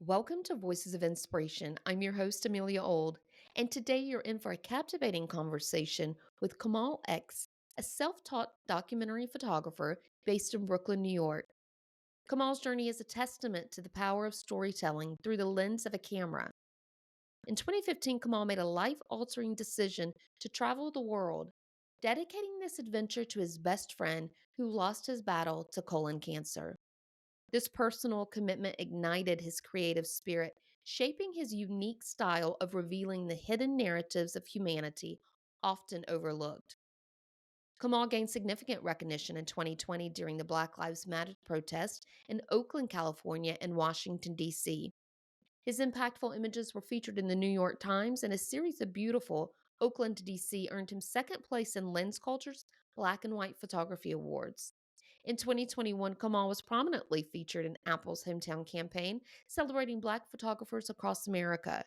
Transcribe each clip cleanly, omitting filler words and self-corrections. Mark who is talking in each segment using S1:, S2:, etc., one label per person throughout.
S1: Welcome to Voices of Inspiration. I'm your host, Amelia Old, and today you're in for a captivating conversation with Kamal X, a self taught documentary photographer based in Brooklyn, New York. Kamal's journey is a testament to the power of storytelling through the lens of a camera. In 2015, Kamal made a life altering decision to travel the world, dedicating this adventure to his best friend who lost his battle to colon cancer. This personal commitment ignited his creative spirit, shaping his unique style of revealing the hidden narratives of humanity often overlooked. Kamal gained significant recognition in 2020 during the Black Lives Matter protest in Oakland, California, and Washington, D.C. His impactful images were featured in the New York Times, and a series of beautiful Oakland, D.C. earned him second place in Lens Culture's Black and White Photography Awards. In 2021, Kamal was prominently featured in Apple's hometown campaign, celebrating Black photographers across America.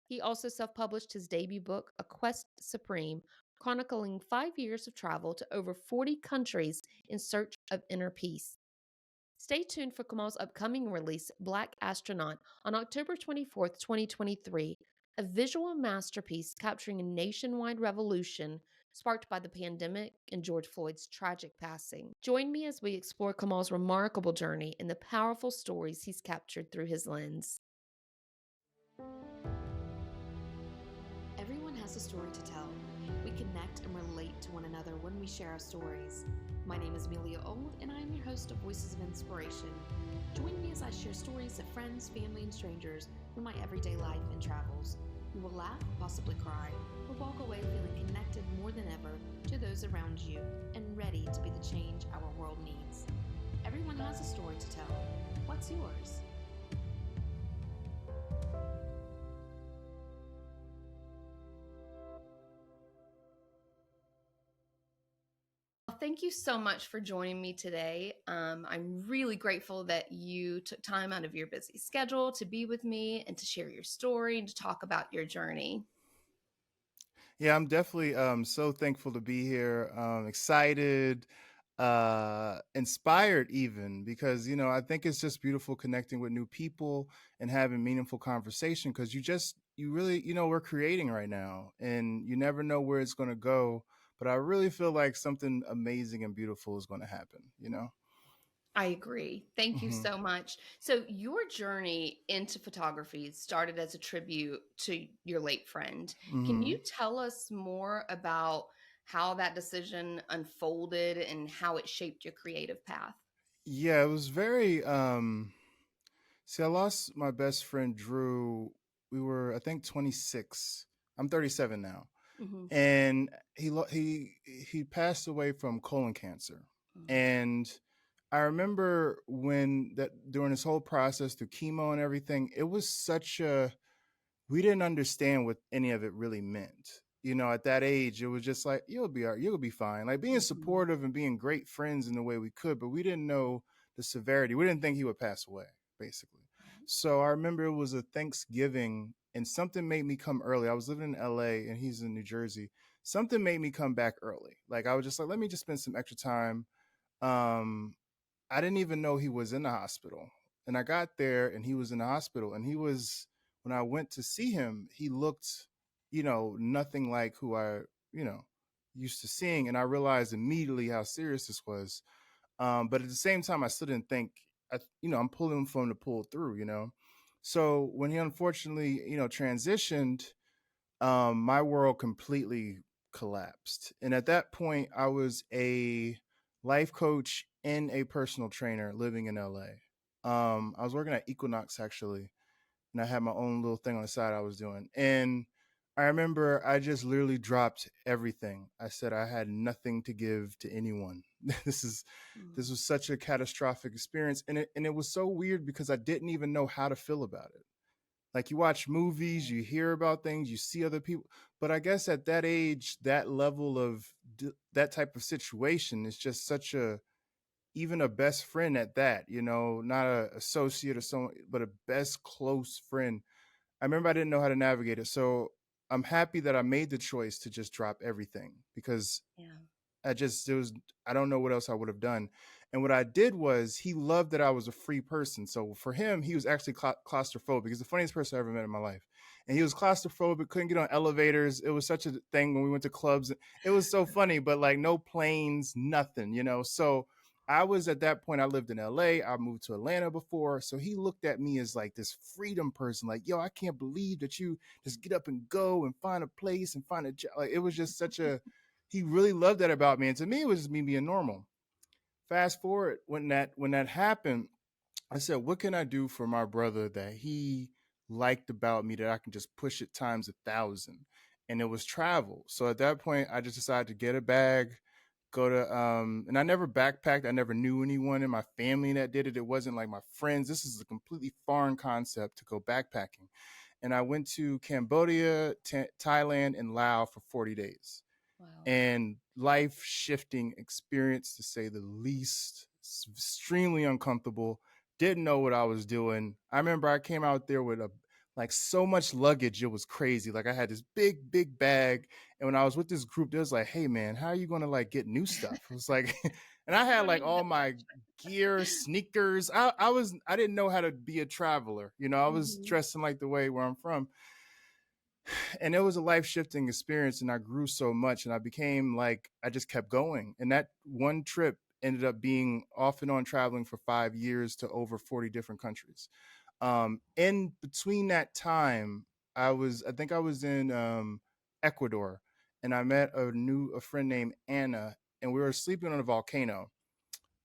S1: He also self published his debut book, A Quest Supreme, chronicling 5 years of travel to over 40 countries in search of inner peace. Stay tuned for Kamal's upcoming release, Black Astronaut, on October 24th, 2023, a visual masterpiece capturing a nationwide revolution sparked by the pandemic and George Floyd's tragic passing. Join me as we explore Kamal's remarkable journey and the powerful stories he's captured through his lens. Everyone has a story to tell. We connect and relate to one another when we share our stories. My name is Amelia Old, and I am your host of Voices of Inspiration. Join me as I share stories of friends, family, and strangers from my everyday life and travels. You will laugh, possibly cry, or walk away feeling connected more than ever to those around you and ready to be the change our world needs. Everyone has a story to tell. What's yours? Thank you so much for joining me today. I'm really grateful that you took time out of your busy schedule to be with me and to share your story and to talk about your journey.
S2: Yeah, I'm definitely so thankful to be here. Excited, inspired even because I think it's just beautiful connecting with new people and having meaningful conversation because you really we're creating right now and you never know where it's going to go, but I really feel like something amazing and beautiful is going to happen.
S1: I agree. Thank you
S2: Hmm.
S1: so much. So, your journey into photography started as a tribute to your late friend. Can
S2: Hmm.
S1: you tell us more about how that decision unfolded and how it shaped your creative path?
S2: Yeah, it was very see, I lost my best friend Drew. We were, I think, 26. I'm 37 now,
S1: Mm-hmm.
S2: and he passed away from colon cancer. And I remember when that during this whole process through chemo and everything, it was such a we didn't understand what any of it really meant. At that age, it was just like you'll be fine. Like being
S1: Mm-hmm.
S2: supportive and being great friends in the way we could, but we didn't know the severity. We didn't think he would pass away, basically. So I remember it was a Thanksgiving, and something made me come early. I was living in LA, and he's in New Jersey. Something made me come back early. Like I was just like, let me just spend some extra time. Um, I didn't even know he was in the hospital. And I got there and he was in the hospital. And when I went to see him, he looked, nothing like who you know, used to seeing. And I realized immediately how serious this was. But at the same time, I still didn't think, I'm pulling from to pull through. So when he unfortunately, transitioned, my world completely collapsed. And at that point, I was a life coach and a personal trainer living in LA. I was working at Equinox actually, and I had my own little thing on the side I was doing. And I remember I just literally dropped everything. I said I had nothing to give to anyone. this is this was such a catastrophic experience, and it was so weird because I didn't even know how to feel about it. Like you watch movies, you hear about things, you see other people, but I guess at that age, that level of that type of situation is just such a even a best friend at that, not a associate or someone, but a best close friend. I remember I didn't know how to navigate it, so I'm happy that I made the choice to just drop everything because
S1: Yeah.
S2: I just it was I don't know what else I would have done. And what I did was he loved that I was a free person. So for him, he was actually claustrophobic. He's the funniest person I ever met in my life. And he was claustrophobic, couldn't get on elevators. It was such a thing when we went to clubs. It was so funny, but like no planes, nothing, you know? So I was at that point, I lived in LA. I moved to Atlanta before. So he looked at me as like this freedom person, like, yo, I can't believe that you just get up and go and find a place and find a job. Like, it was just such a, he really loved that about me. And to me, it was just me being normal. Fast forward when that happened, I said, what can I do for my brother that he liked about me that I can just push it times 1,000? And it was travel. So at that point, I just decided to get a bag, go to and I never backpacked. I never knew anyone in my family that did it. It wasn't like my friends. This is a completely foreign concept to go backpacking. And I went to Cambodia, Thailand, and Laos for 40 days,
S1: Wow.
S2: and life shifting experience to say the least. Extremely uncomfortable. Didn't know what I was doing. I remember I came out there with like so much luggage, it was crazy. Like I had this big bag, and when I was with this group, they was like, "Hey man, how are you gonna like get new stuff?" It was like, and I
S1: You
S2: had
S1: don't
S2: like
S1: need
S2: all
S1: that
S2: my
S1: much.
S2: gear, sneakers. I didn't know how to be a traveler. You know, I was
S1: Mhm.
S2: dressing like the way where I'm from, and it was a life shifting experience, and I grew so much, and I became like, I just kept going, and that one trip ended up being off and on traveling for 5 years to over 40 different countries. In between that time, I think I was in Ecuador, and I met a friend named Anna, and we were sleeping on a volcano.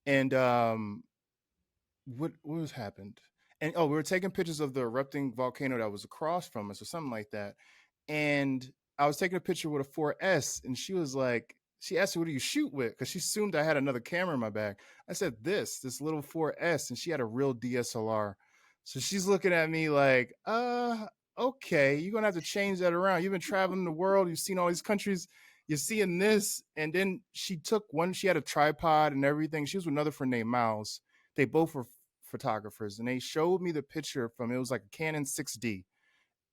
S2: And what was happened? And oh, we were taking pictures of the erupting volcano that was across from us, or something like that. And I was taking a picture with a 4S, and she was like, she asked me, "What do you shoot with?" Because she assumed I had another camera in my bag. I said, this little 4S," and she had a real DSLR. So she's looking at me like, okay, you're gonna have to change that around. You've been traveling the world, you've seen all these countries, you're seeing this." And then she took one, she had a tripod and everything. She was with another friend named Miles. They both were photographers, and they showed me the picture from, it was like a Canon 6D.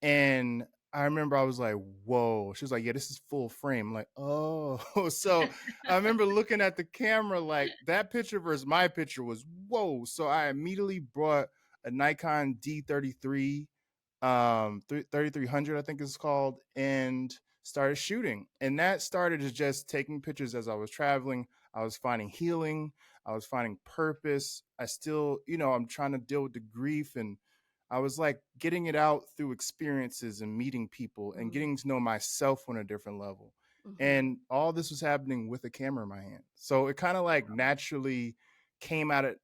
S2: And I remember I was like, whoa. She was like, yeah, this is full frame. I'm like, oh. So I remember looking at the camera like that picture versus my picture was whoa. So I immediately brought a Nikon D33, 3300, I think it's called, and started shooting. And that started as just taking pictures as I was traveling. I was finding healing. I was finding purpose. I still, I'm trying to deal with the grief, and I was like getting it out through experiences and meeting people and
S1: Mm,
S2: getting to know myself on a different level.
S1: mhm.
S2: And all this was happening with a camera in my hand. So it kind of like naturally came out of,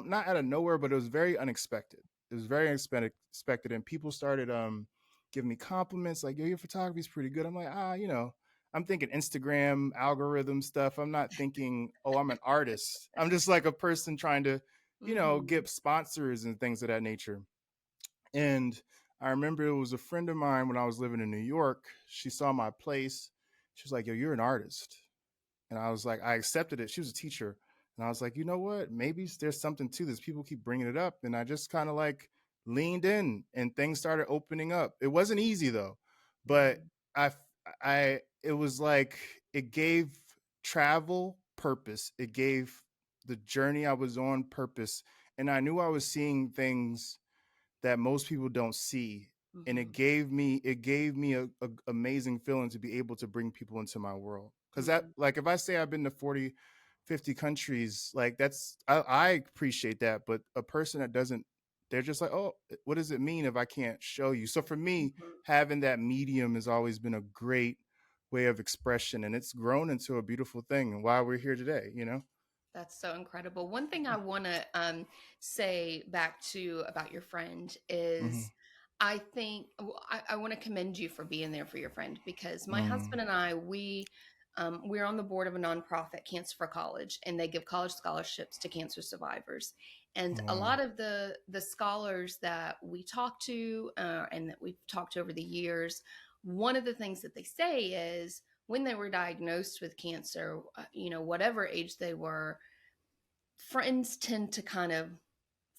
S2: not out of nowhere, but it was very unexpected. It was very unexpected. And people started giving me compliments like, yo, your photography is pretty good. I'm like, I'm thinking Instagram algorithm stuff. I'm not thinking, oh, I'm an artist. I'm just like a person trying to,
S1: Mhm.
S2: get sponsors and things of that nature. And I remember it was a friend of mine when I was living in New York. She saw my place. She was like, yo, you're an artist. And I was like, I accepted it. She was a teacher. And I was like, you know what? Maybe there's something to this. People keep bringing it up. And I just kind of like leaned in, and things started opening up. It wasn't easy though, but
S1: Mhm.
S2: I, it was like, it gave travel purpose. It gave the journey I was on purpose. And I knew I was seeing things that most people don't see, and it
S1: Mhm.
S2: gave me a amazing feeling to be able to bring people into my world. Because that,
S1: Mhm.
S2: like, if I say I've been to 40, 50 countries, like, that's, I appreciate that, but a person that doesn't, they're just like, oh, what does it mean if I can't show you? So for me,
S1: Mhm.
S2: having that medium has always been a great way of expression, and it's grown into a beautiful thing, and why we're here today.
S1: That's so incredible. One thing I want to say back to about your friend
S2: Mm-hmm.
S1: is I think I want to commend you for being there for your friend because my
S2: Mm-hmm.
S1: husband and I, we're on the board of a nonprofit, Cancer for College, and they give college scholarships to cancer survivors. And
S2: Oh,
S1: a
S2: wow.
S1: lot of the scholars that we talk to and that we've talked to over the years, one of the things that they say is when they were diagnosed with cancer, whatever age they were, friends tend to kind of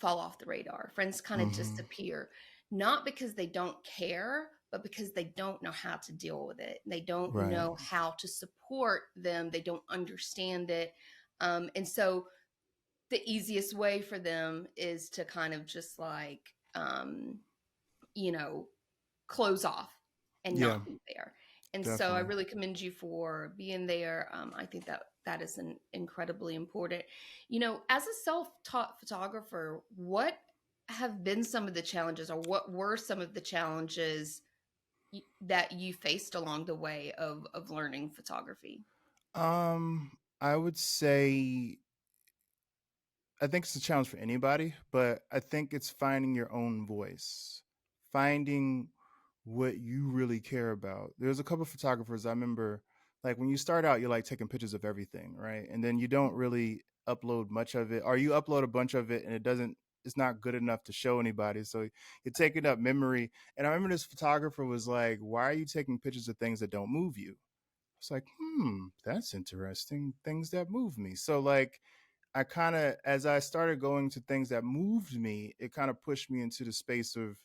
S1: fall off the radar. Friends kind of
S2: Mm-hmm.
S1: disappear, not because they don't care, but because they don't know how to deal with it. They don't
S2: Right.
S1: know how to support them. They don't understand it. And so the easiest way for them is to kind of just like, you know, close off and
S2: Yeah,
S1: not be there. And so I
S2: definitely.
S1: really commend you for being there. I think that that is an incredibly important. As a self-taught photographer, what have been some of the challenges, or what were some of the challenges that you faced along the way of learning photography?
S2: I would say I think it's a challenge for anybody, but I think it's finding your own voice, finding what you really care about. There's a couple of photographers I remember, like when you start out, you're like taking pictures of everything, right? And then you don't really upload much of it, or you upload a bunch of it and it's not good enough to show anybody. So you're taking up memory. And I remember this photographer was like, "Why are you taking pictures of things that don't move you?" It's like, that's interesting. Things that move me. So like I kind of, as I started going to things that moved me, it kind of pushed me into the space of,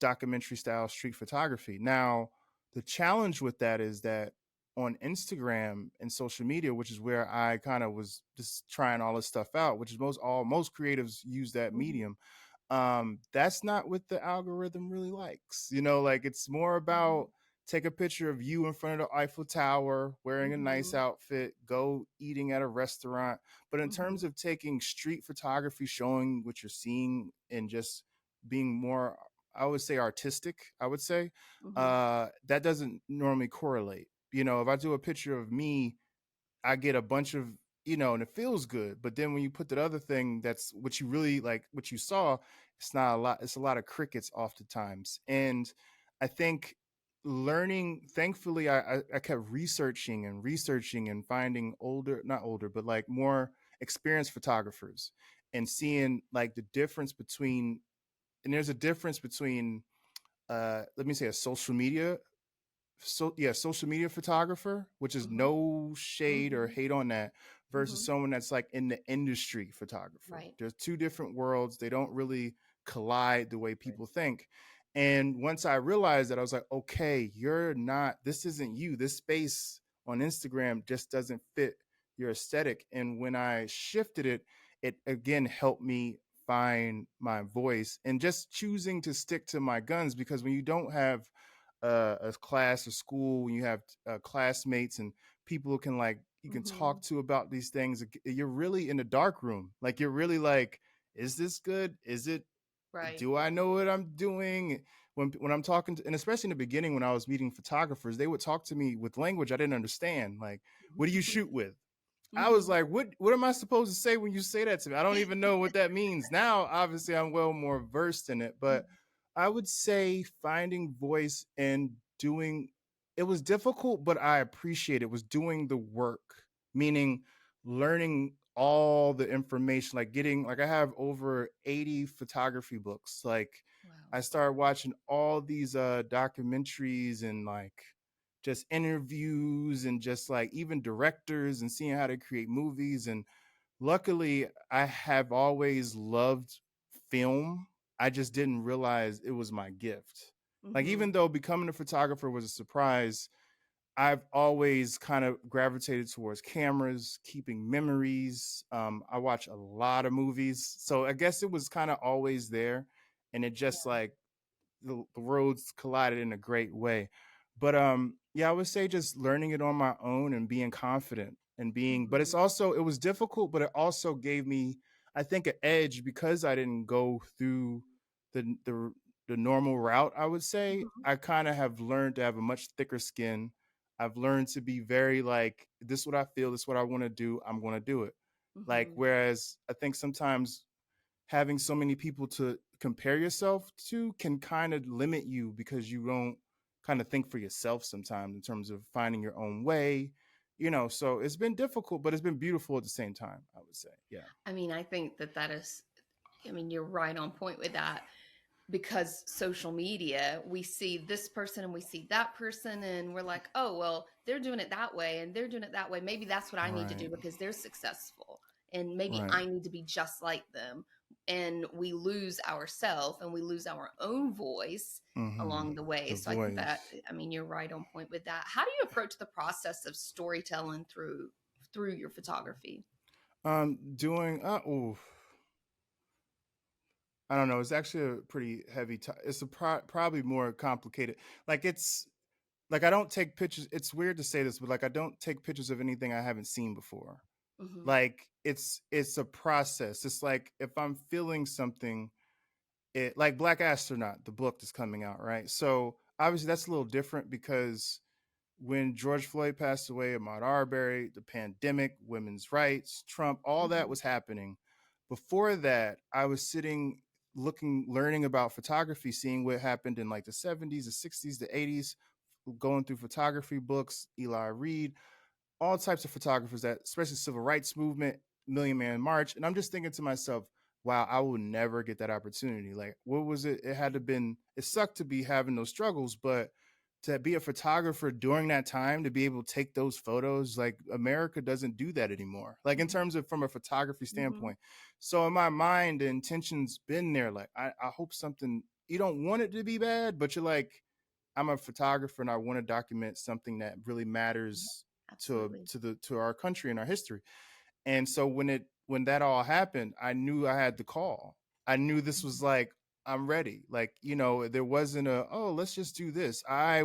S2: documentary style street photography. Now, the challenge with that is that on Instagram and social media, which is where I kind of was just trying all this stuff out, which is most creatives use that
S1: Mhm,
S2: medium. That's not what the algorithm really likes. Like it's more
S1: mhm,
S2: about take a picture of you in front of the Eiffel Tower wearing a nice
S1: mhm,
S2: outfit, go eating at a restaurant. But in terms
S1: mhm,
S2: of taking street photography, showing what you're seeing and just being more, I would say, artistic, I would say,
S1: mhm.
S2: that doesn't normally correlate. If I do a picture of me, I get a bunch of, and it feels good. But then when you put that other thing, that's what you really like, what you saw, it's not a lot. It's a lot of crickets oftentimes. And I think thankfully, I kept researching and finding not older, but like more experienced photographers and seeing like the difference between, and there's a difference between, let me say a social media photographer, which is
S1: Mhm,
S2: no shade or
S1: mhm,
S2: hate on that, versus
S1: mhm.
S2: someone that's like in the industry photographer.
S1: Right.
S2: There's two different worlds. They don't really collide the way
S1: Right.
S2: people think. And once I realized that, I was like, okay, this isn't you. This space on Instagram just doesn't fit your aesthetic. And when I shifted it, it again helped me find my voice and just choosing to stick to my guns, because when you don't have a class or school, when you have classmates and people who can like you can talk
S1: Mhm.
S2: to about these things, you're really in the dark room. Like you're really like, is this good? Is it?
S1: Right.
S2: Do I know what I'm doing? When I'm talking to, and especially in the beginning when I was meeting photographers, they would talk to me with language I didn't understand. Like, what do you shoot with? I was
S1: Mhm.
S2: like, what am I supposed to say when you say that to me? I don't even know what that means. Now, obviously, I'm well more versed in it, but I would say finding voice and doing it was difficult, but I appreciate it was doing the work, meaning learning all the information, like getting like I have over 80 photography books. Like
S1: Wow.
S2: I started watching all these documentaries and like just interviews and just like even directors and seeing how to create movies. And luckily, I have always loved film. I just didn't realize it was my gift. Like, even
S1: Mhm.
S2: though becoming a photographer was a surprise, I've always kind of gravitated towards cameras, keeping memories. I watch a lot of movies. So I guess it was kind of always there. And it just
S1: Yeah.
S2: like the roads collided in a great way. But yeah, I would say just learning it on my own and being confident and but it's
S1: Mhm.
S2: also it was difficult, but it also gave me, I think, an edge because I didn't go through the the the normal route. I would say
S1: Mhm.
S2: I kind of have learned to have a much thicker skin. I've learned to be very like, this is what I feel, this is what I want to do, I'm going to do it. Like,
S1: Mhm.
S2: whereas I think sometimes having so many people to compare yourself to can kind of limit you because you don't kind of think for yourself sometimes in terms of finding your own way. So it's been difficult, but it's been beautiful at the same time, I would say. Yeah.
S1: I mean, I think that that is, I mean, you're right on point with that, because social media, we see this person and we see that person, and we're like, oh, well, they're doing it that way and they're doing it that way. Maybe that's what I need to do
S2: Right.
S1: because they're successful. And maybe
S2: Right.
S1: I need to be just like them. And we lose ourselves and we lose our own voice
S2: Mm-hmm.
S1: along the way.
S2: The
S1: So I think that,
S2: voice.
S1: I mean, you're right on point with that. How do you approach the process of storytelling through your photography?
S2: Doing ooh, I don't know. It's actually a pretty heavy. It's probably more complicated. Like it's like I don't take pictures. It's weird to say this, but like I don't take pictures of anything I haven't seen before.
S1: Mhm.
S2: Like it's a process. It's like if I'm feeling something, it like Black Astronaut, the book that's coming out, right? So obviously that's a little different because when George Floyd passed away, Ahmaud Arbery, the pandemic, women's rights, Trump, all that
S1: Mhm.
S2: was happening. Before that, I was sitting looking, learning about photography, seeing what happened in like the 70s, the 60s, the 80s, going through photography books, Eli Reed, all types of photographers that, especially civil rights movement, Million Man March. And I'm just thinking to myself, wow, I will never get that opportunity. Like, what was it? It had to been, it sucked to be having those struggles, but to be a photographer during that time, to be able to take those photos, like America doesn't do that anymore. Like in
S1: Mhm.
S2: terms of from a photography
S1: Mhm.
S2: standpoint. So in my mind, the intention's been there. Like I hope something, you don't want it to be bad, but you're like, I'm a photographer and I want to document something that really matters
S1: Absolutely.
S2: to our country and our history. And so when that all happened, I knew I had the call. I knew this was
S1: Mhm.
S2: like I'm ready. Like, there wasn't a, oh, let's just do this. I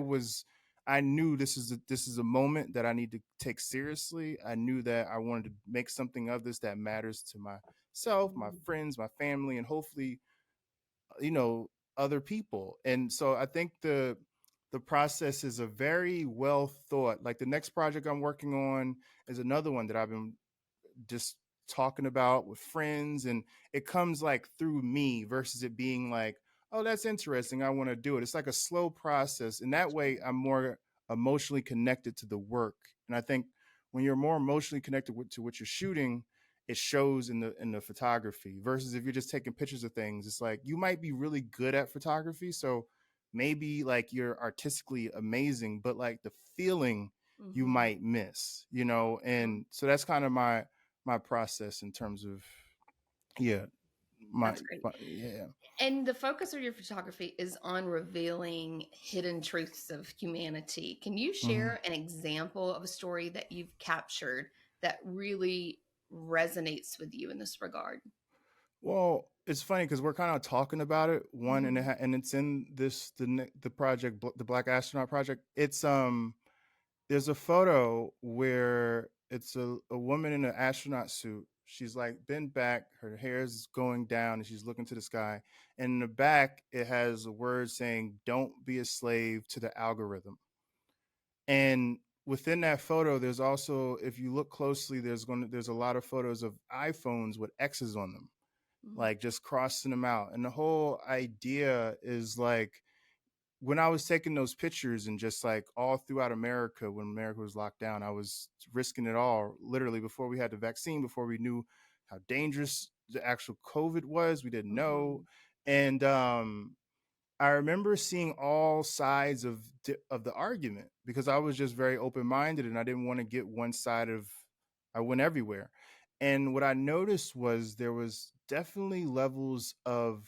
S2: knew this is a moment that I need to take seriously. I knew that I wanted to make something of this that matters to myself, my
S1: Mhm.
S2: friends, my family, and hopefully, you know, other people. And so I think the process is a very well thought. Like the next project I'm working on is another one that I've been just talking about with friends, and it comes like through me versus it being like, oh, that's interesting, I want to do it. It's like a slow process, and that way I'm more emotionally connected to the work. And I think when you're more emotionally connected to what you're shooting, it shows in the photography versus if you're just taking pictures of things. It's like you might be really good at photography, so maybe like you're artistically amazing, but like the feeling you
S1: Mhm.
S2: might miss,
S1: Mhm.
S2: and so that's kind of my process in terms of, yeah,
S1: That's great.
S2: yeah.
S1: And the focus of your photography is on revealing hidden truths of humanity. Can you
S2: Hmm.
S1: share an example of a story that you've captured that really resonates with you in this regard?
S2: Well, it's funny because we're kind of talking about it one, and
S1: Mhm.
S2: and it's in the project, the Black Astronaut project. It's there's a photo where it's a woman in an astronaut suit. She's like bent back, her hair is going down, and she's looking to the sky. And in the back, it has a word saying, "Don't be a slave to the algorithm." And within that photo, there's also, if you look closely, there's a lot of photos of iPhones with X's on them,
S1: Mhm.
S2: like just crossing them out. And the whole idea is like, when I was taking those pictures and just like all throughout America, when America was locked down, I was risking it all, literally before we had the vaccine, before we knew how dangerous the actual COVID was. We didn't know.
S1: Mhm.
S2: And I remember seeing all sides of the argument because I was just very open minded and I didn't want to get one side of. I went everywhere, and what I noticed was there was definitely levels of,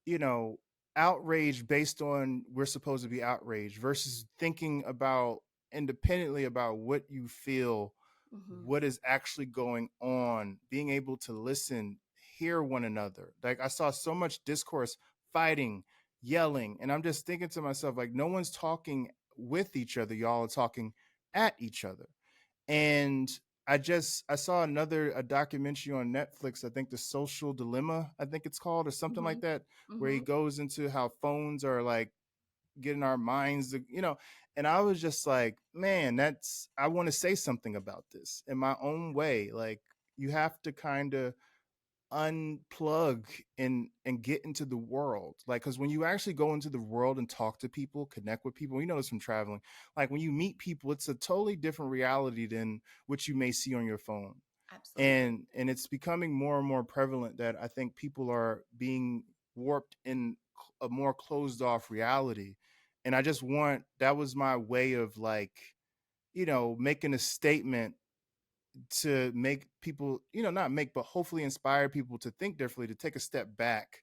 S2: you know, outrage based on we're supposed to be outraged versus thinking about independently about what you feel,
S1: Mhm.
S2: what is actually going on, being able to listen, hear one another. Like I saw so much discourse, fighting, yelling, and I'm just thinking to myself, like, no one's talking with each other. Y'all are talking at each other. And I saw a documentary on Netflix, I think The Social Dilemma, I think it's called, or something like
S1: Mhm.
S2: that, where he
S1: Mhm.
S2: goes into how phones are like getting our minds and I was just like, man, that's I want to say something about this in my own way. Like, you have to kind of unplug and get into the world, like, because when you actually go into the world and talk to people, connect with people, you know this from traveling, like when you meet people, it's a totally different reality than what you may see on your phone.
S1: Absolutely.
S2: And it's becoming more and more prevalent that I think people are being warped in a more closed off reality. And I just want that was my way of like, making a statement to make people, not make, but hopefully inspire people to think differently, to take a step back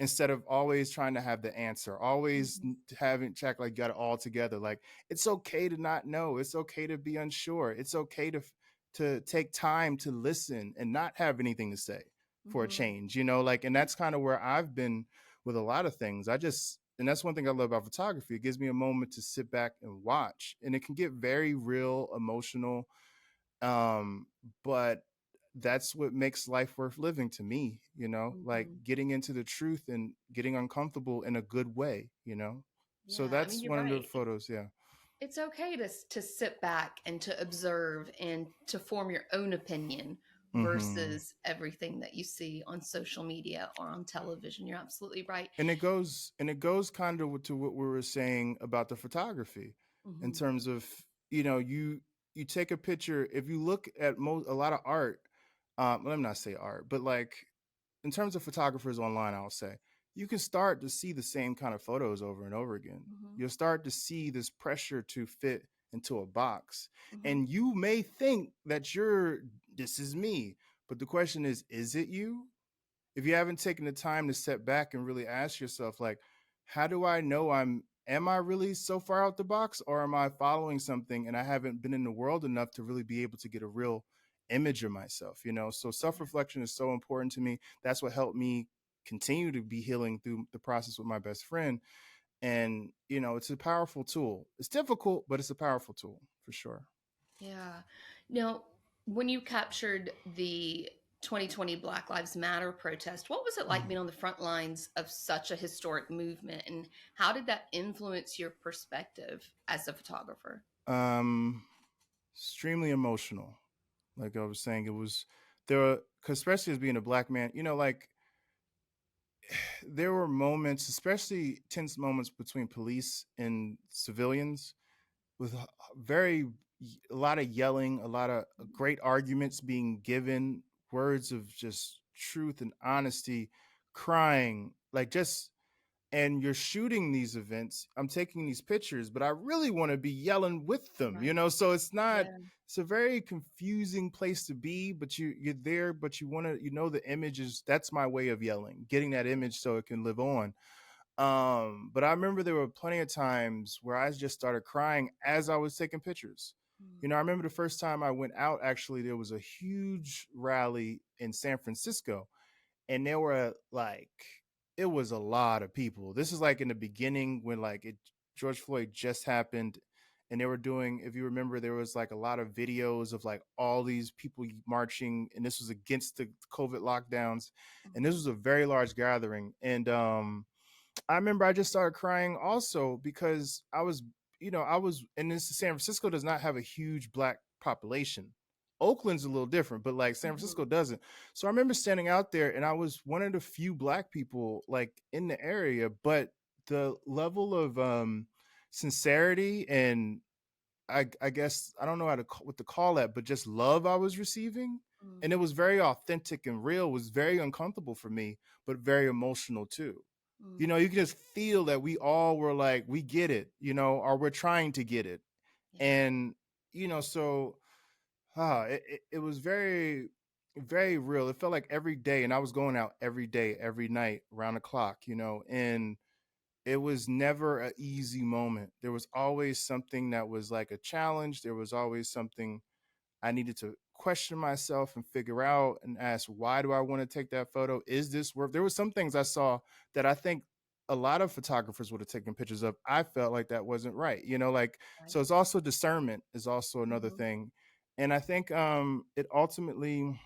S2: instead of always trying to have the answer, always
S1: Mhm.
S2: having check like got it all together. Like, it's okay to not know. It's okay to be unsure. It's okay to to take time to listen and not have anything to say for a
S1: Mhm.
S2: change, you know, like, and that's kind of where I've been with a lot of things. And that's one thing I love about photography. It gives me a moment to sit back and watch, and it can get very real, emotional. Um, but that's what makes life worth living to me, you know, like
S1: Mhm.
S2: getting into the truth and getting uncomfortable in a good way, you know. So
S1: Yeah, I mean,
S2: that's
S1: you're
S2: one of the
S1: right.
S2: photos, yeah.
S1: It's okay to sit back and to observe and to form your own opinion
S2: Hmm.
S1: versus everything that you see on social media or on television. You're absolutely right.
S2: And it goes kind of to what we were saying about the photography, in
S1: Mhm.
S2: terms of, you know, you take a picture. If you look at a lot of art, let me not say art, but like in terms of photographers online, I'll say you can start to see the same kind of photos over and over again.
S1: Mhm.
S2: You'll start to see this pressure to fit into a box,
S1: Mhm.
S2: and you may think that this is me, but the question is it you? If you haven't taken the time to step back and really ask yourself, like, how do I know am I really so far out the box, or am I following something and I haven't been in the world enough to really be able to get a real image of myself, you know? So
S1: Yeah.
S2: self-reflection is so important to me. That's what helped me continue to be healing through the process with my best friend. And, you know, it's a powerful tool. It's difficult, but it's a powerful tool for sure.
S1: Yeah. Now, when you captured the 2020 Black Lives Matter protest, what was it like being on the front lines of such a historic movement? And how did that influence your perspective as a photographer?
S2: um Extremely emotional. Like I was saying, it was there were, 'cause especially as being a black man, you know, like there were moments, especially tense moments between police and civilians, with very a lot of yelling, a lot of great arguments being given, words of just truth and honesty, crying, like just, and you're shooting these events. I'm taking these pictures, but I really want to be yelling with them, you
S1: Right.
S2: know? So it's not,
S1: Yeah.
S2: it's a very confusing place to be, but you're there, but you want to, you know, the image is, that's my way of yelling, getting that image so it can live on. But I remember there were plenty of times where I just started crying as I was taking pictures.
S1: Mm.
S2: You know, I remember the first time I went out, actually, there was a huge rally in San Francisco, and there were like, it was a lot of people. This is like in the beginning when like George Floyd just happened, and they were doing, if you remember, there was like a lot of videos of like all these people marching, and this was against the COVID lockdowns, and this
S1: Mhm.
S2: was a very large gathering. And I remember I just started crying also because I was, you know, and this San Francisco does not have a huge black population. Oakland's a little different, but like San Francisco
S1: Mhm.
S2: doesn't. So I remember standing out there, and I was one of the few black people like in the area, but the level of sincerity and I guess I don't know what to call that, but just love I was receiving,
S1: Mm.
S2: and it was very authentic and real. Was very uncomfortable for me, but very emotional too. You
S1: Mm.
S2: know, you can just feel that we all were like, we get it, you know, or we're trying to get it.
S1: Yeah.
S2: And, you know, so it was very, very real. It felt like every day, and I was going out every day, every night, around the clock, you know, and it was never an easy moment. There was always something that was like a challenge. There was always something I needed to question myself and figure out and ask, why do I want to take that photo? Is this worth? There were some things I saw that I think a lot of photographers would have taken pictures of. I felt like that wasn't right, you know, like,
S1: Right.
S2: so it's also discernment is also another
S1: Mhm.
S2: thing. And I think it ultimately,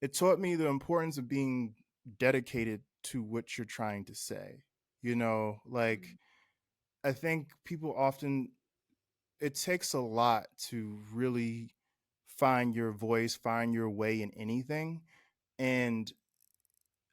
S2: it taught me the importance of being dedicated to what you're trying to say. You know, like
S1: Mm.
S2: I think people often, it takes a lot to really find your voice, find your way in anything. And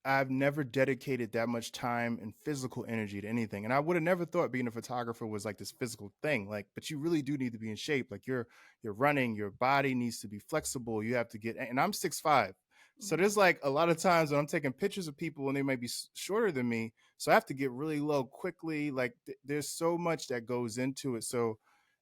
S2: I've never dedicated that much time and physical energy to anything. And I would have never thought being a photographer was like this physical thing. Like, but you really do need to be in shape. Like you're running, your body needs to be flexible. You have to get, and I'm 6'5". So there's
S1: Mhm.
S2: like a lot of times when I'm taking pictures of people and they might be shorter than me. So I have to get really low quickly. Like there's so much that goes into it. So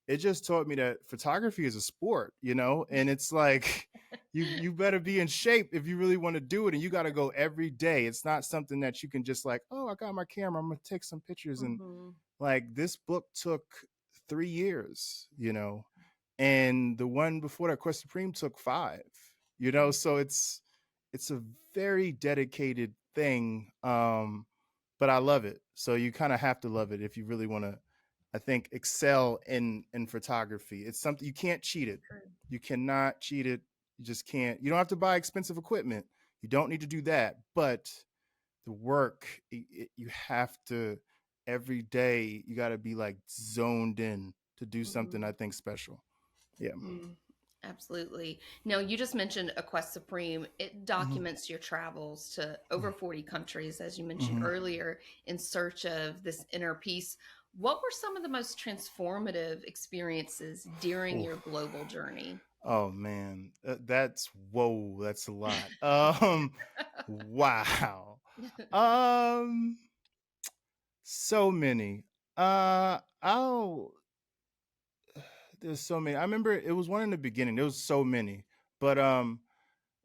S2: it just taught me that photography is a sport, you know, and it's like you better be in shape if you really want to do it, and you got to go every day. It's not something that you can just like, oh, I got my camera, I'm gonna take some pictures. And
S1: Mhm.
S2: like this book took 3 years, you know. and the one before that, Quest Supreme, took 5. You know, so it's a very dedicated thing. But I love it. So you kind of have to love it if you really want to, I think, excel in photography. It's something you can't cheat it.
S1: True.
S2: You cannot cheat it. You just can't. You don't have to buy expensive equipment. You don't need to do that. But the work, you have to every day. You got to be like zoned in to do something, I
S1: Mhm.
S2: think, special. Yeah.
S1: Mm, absolutely. Now, you just mentioned A Quest Supreme. It
S2: Hmm.
S1: documents your travels to over 40 countries, as you mentioned
S2: Hmm.
S1: earlier, in search of this inner peace. What were some of the most transformative experiences during your global journey?
S2: Oh man, that's whoa, that's a lot. Wow. Um, so many. Oh, there's so many. I remember it was one in the beginning. There was so many, but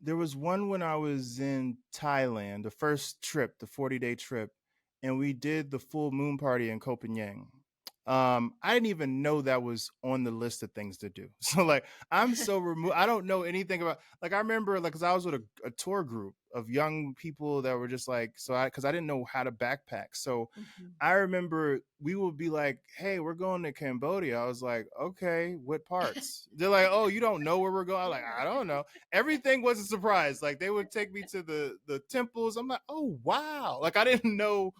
S2: there was one when I was in Thailand, the first trip, the 40-day trip, and we did the full moon party in Copenhagen. I didn't even know that was on the list of things to do. So like I'm so removed. I don't know anything about like I remember like cause I was with a tour group of young people that were just like so I because I didn't know how to backpack. So
S1: Mhm.
S2: I remember we would be like, "Hey, we're going to Cambodia." I was like, "Okay, what parts?" They're like, "Oh, you don't know where we're going?" I'm like, "I don't know." Everything was a surprise. Like they would take me to the temples. I'm like, "Oh, wow." Like I didn't know.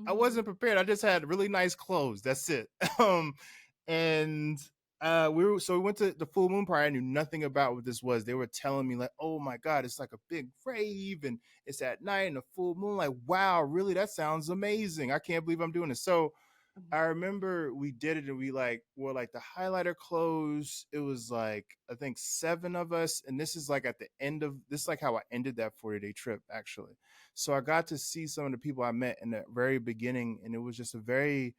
S2: I
S1: Mhm.
S2: wasn't prepared. I just had really nice clothes. That's it. um and we went to the full moon party. I knew nothing about what this was. They were telling me like, "Oh my god, it's like a big rave and it's at night and a full moon." Like, wow, really? That sounds amazing. I can't believe I'm doing this. So I remember we did it and we like wore like the highlighter clothes. It was like I think 7 of us, and this is like at the end of this is like how I ended that 40-day trip actually. So I got to see some of the people I met in the very beginning, and it was just a very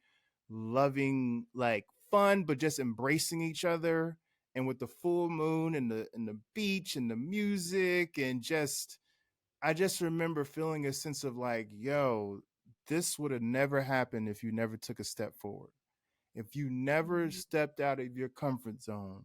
S2: loving, like fun, but just embracing each other. And with the full moon and the beach and the music and just I just remember feeling a sense of like, yo, this would have never happened if you never took a step forward. If you never
S1: Mhm.
S2: stepped out of your comfort zone,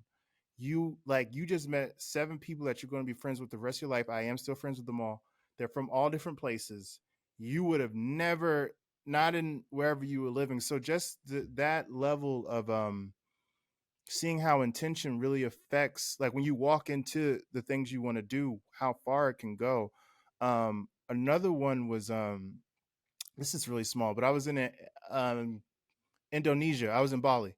S2: you just met 7 people that you're going to be friends with the rest of your life. I am still friends with them all. They're from all different places. You would have never not in wherever you were living. So just that level of seeing how intention really affects like when you walk into the things you want to do, how far it can go. Another one was this is really small, but I was in Indonesia. I was in Bali,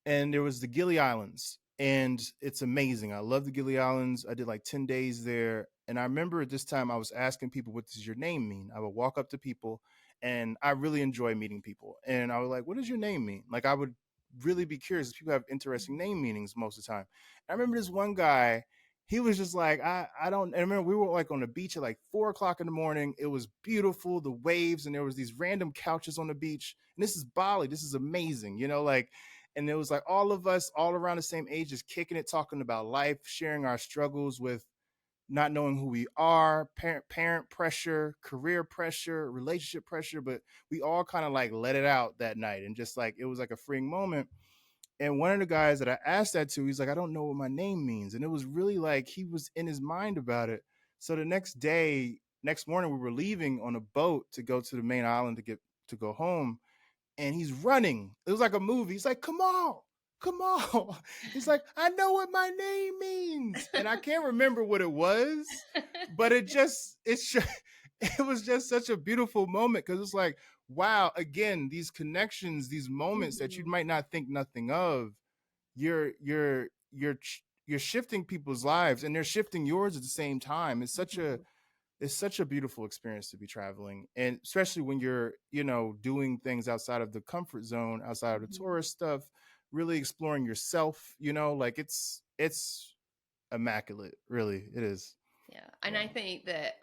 S2: and there was the Gili Islands, and it's amazing. I love the Gili Islands. I did like 10 days there, and I remember at this time I was asking people, "What does your name mean?" I would walk up to people, and I really enjoy meeting people, and I was like, "What does your name mean?" Like I would really be curious. People have interesting name meanings most of the time. I remember this one guy. He was just like, I don't. I remember we were like on the beach at like 4 o'clock in the morning. It was beautiful, the waves, and there was these random couches on the beach. And this is Bali. This is amazing, you know, like and it was like all of us all around the same age just kicking it talking about life sharing our struggles with not knowing who we are parent pressure career pressure relationship pressure but we all kind of like let it out that night and just like it was like a freeing moment and one of the guys that I asked that to he's like I don't know what my name means and it was really like he was in his mind about it so the next morning we were leaving on a boat to go to the main island to go home and he's running. It was like a movie. He's like, come on, come on. He's like, I know what my name means. And I can't remember what it was, but it was just such a beautiful moment because it's like, wow, again, these connections, these moments that you
S1: Mhm.
S2: might not think nothing of, you're shifting people's lives and they're shifting yours at the same time.
S1: Mhm.
S2: It's such a beautiful experience to be traveling and especially when you're doing things outside of the comfort zone outside of the
S1: Mhm.
S2: tourist stuff really exploring yourself like it's immaculate really it is
S1: Yeah. And
S2: yeah.
S1: I think that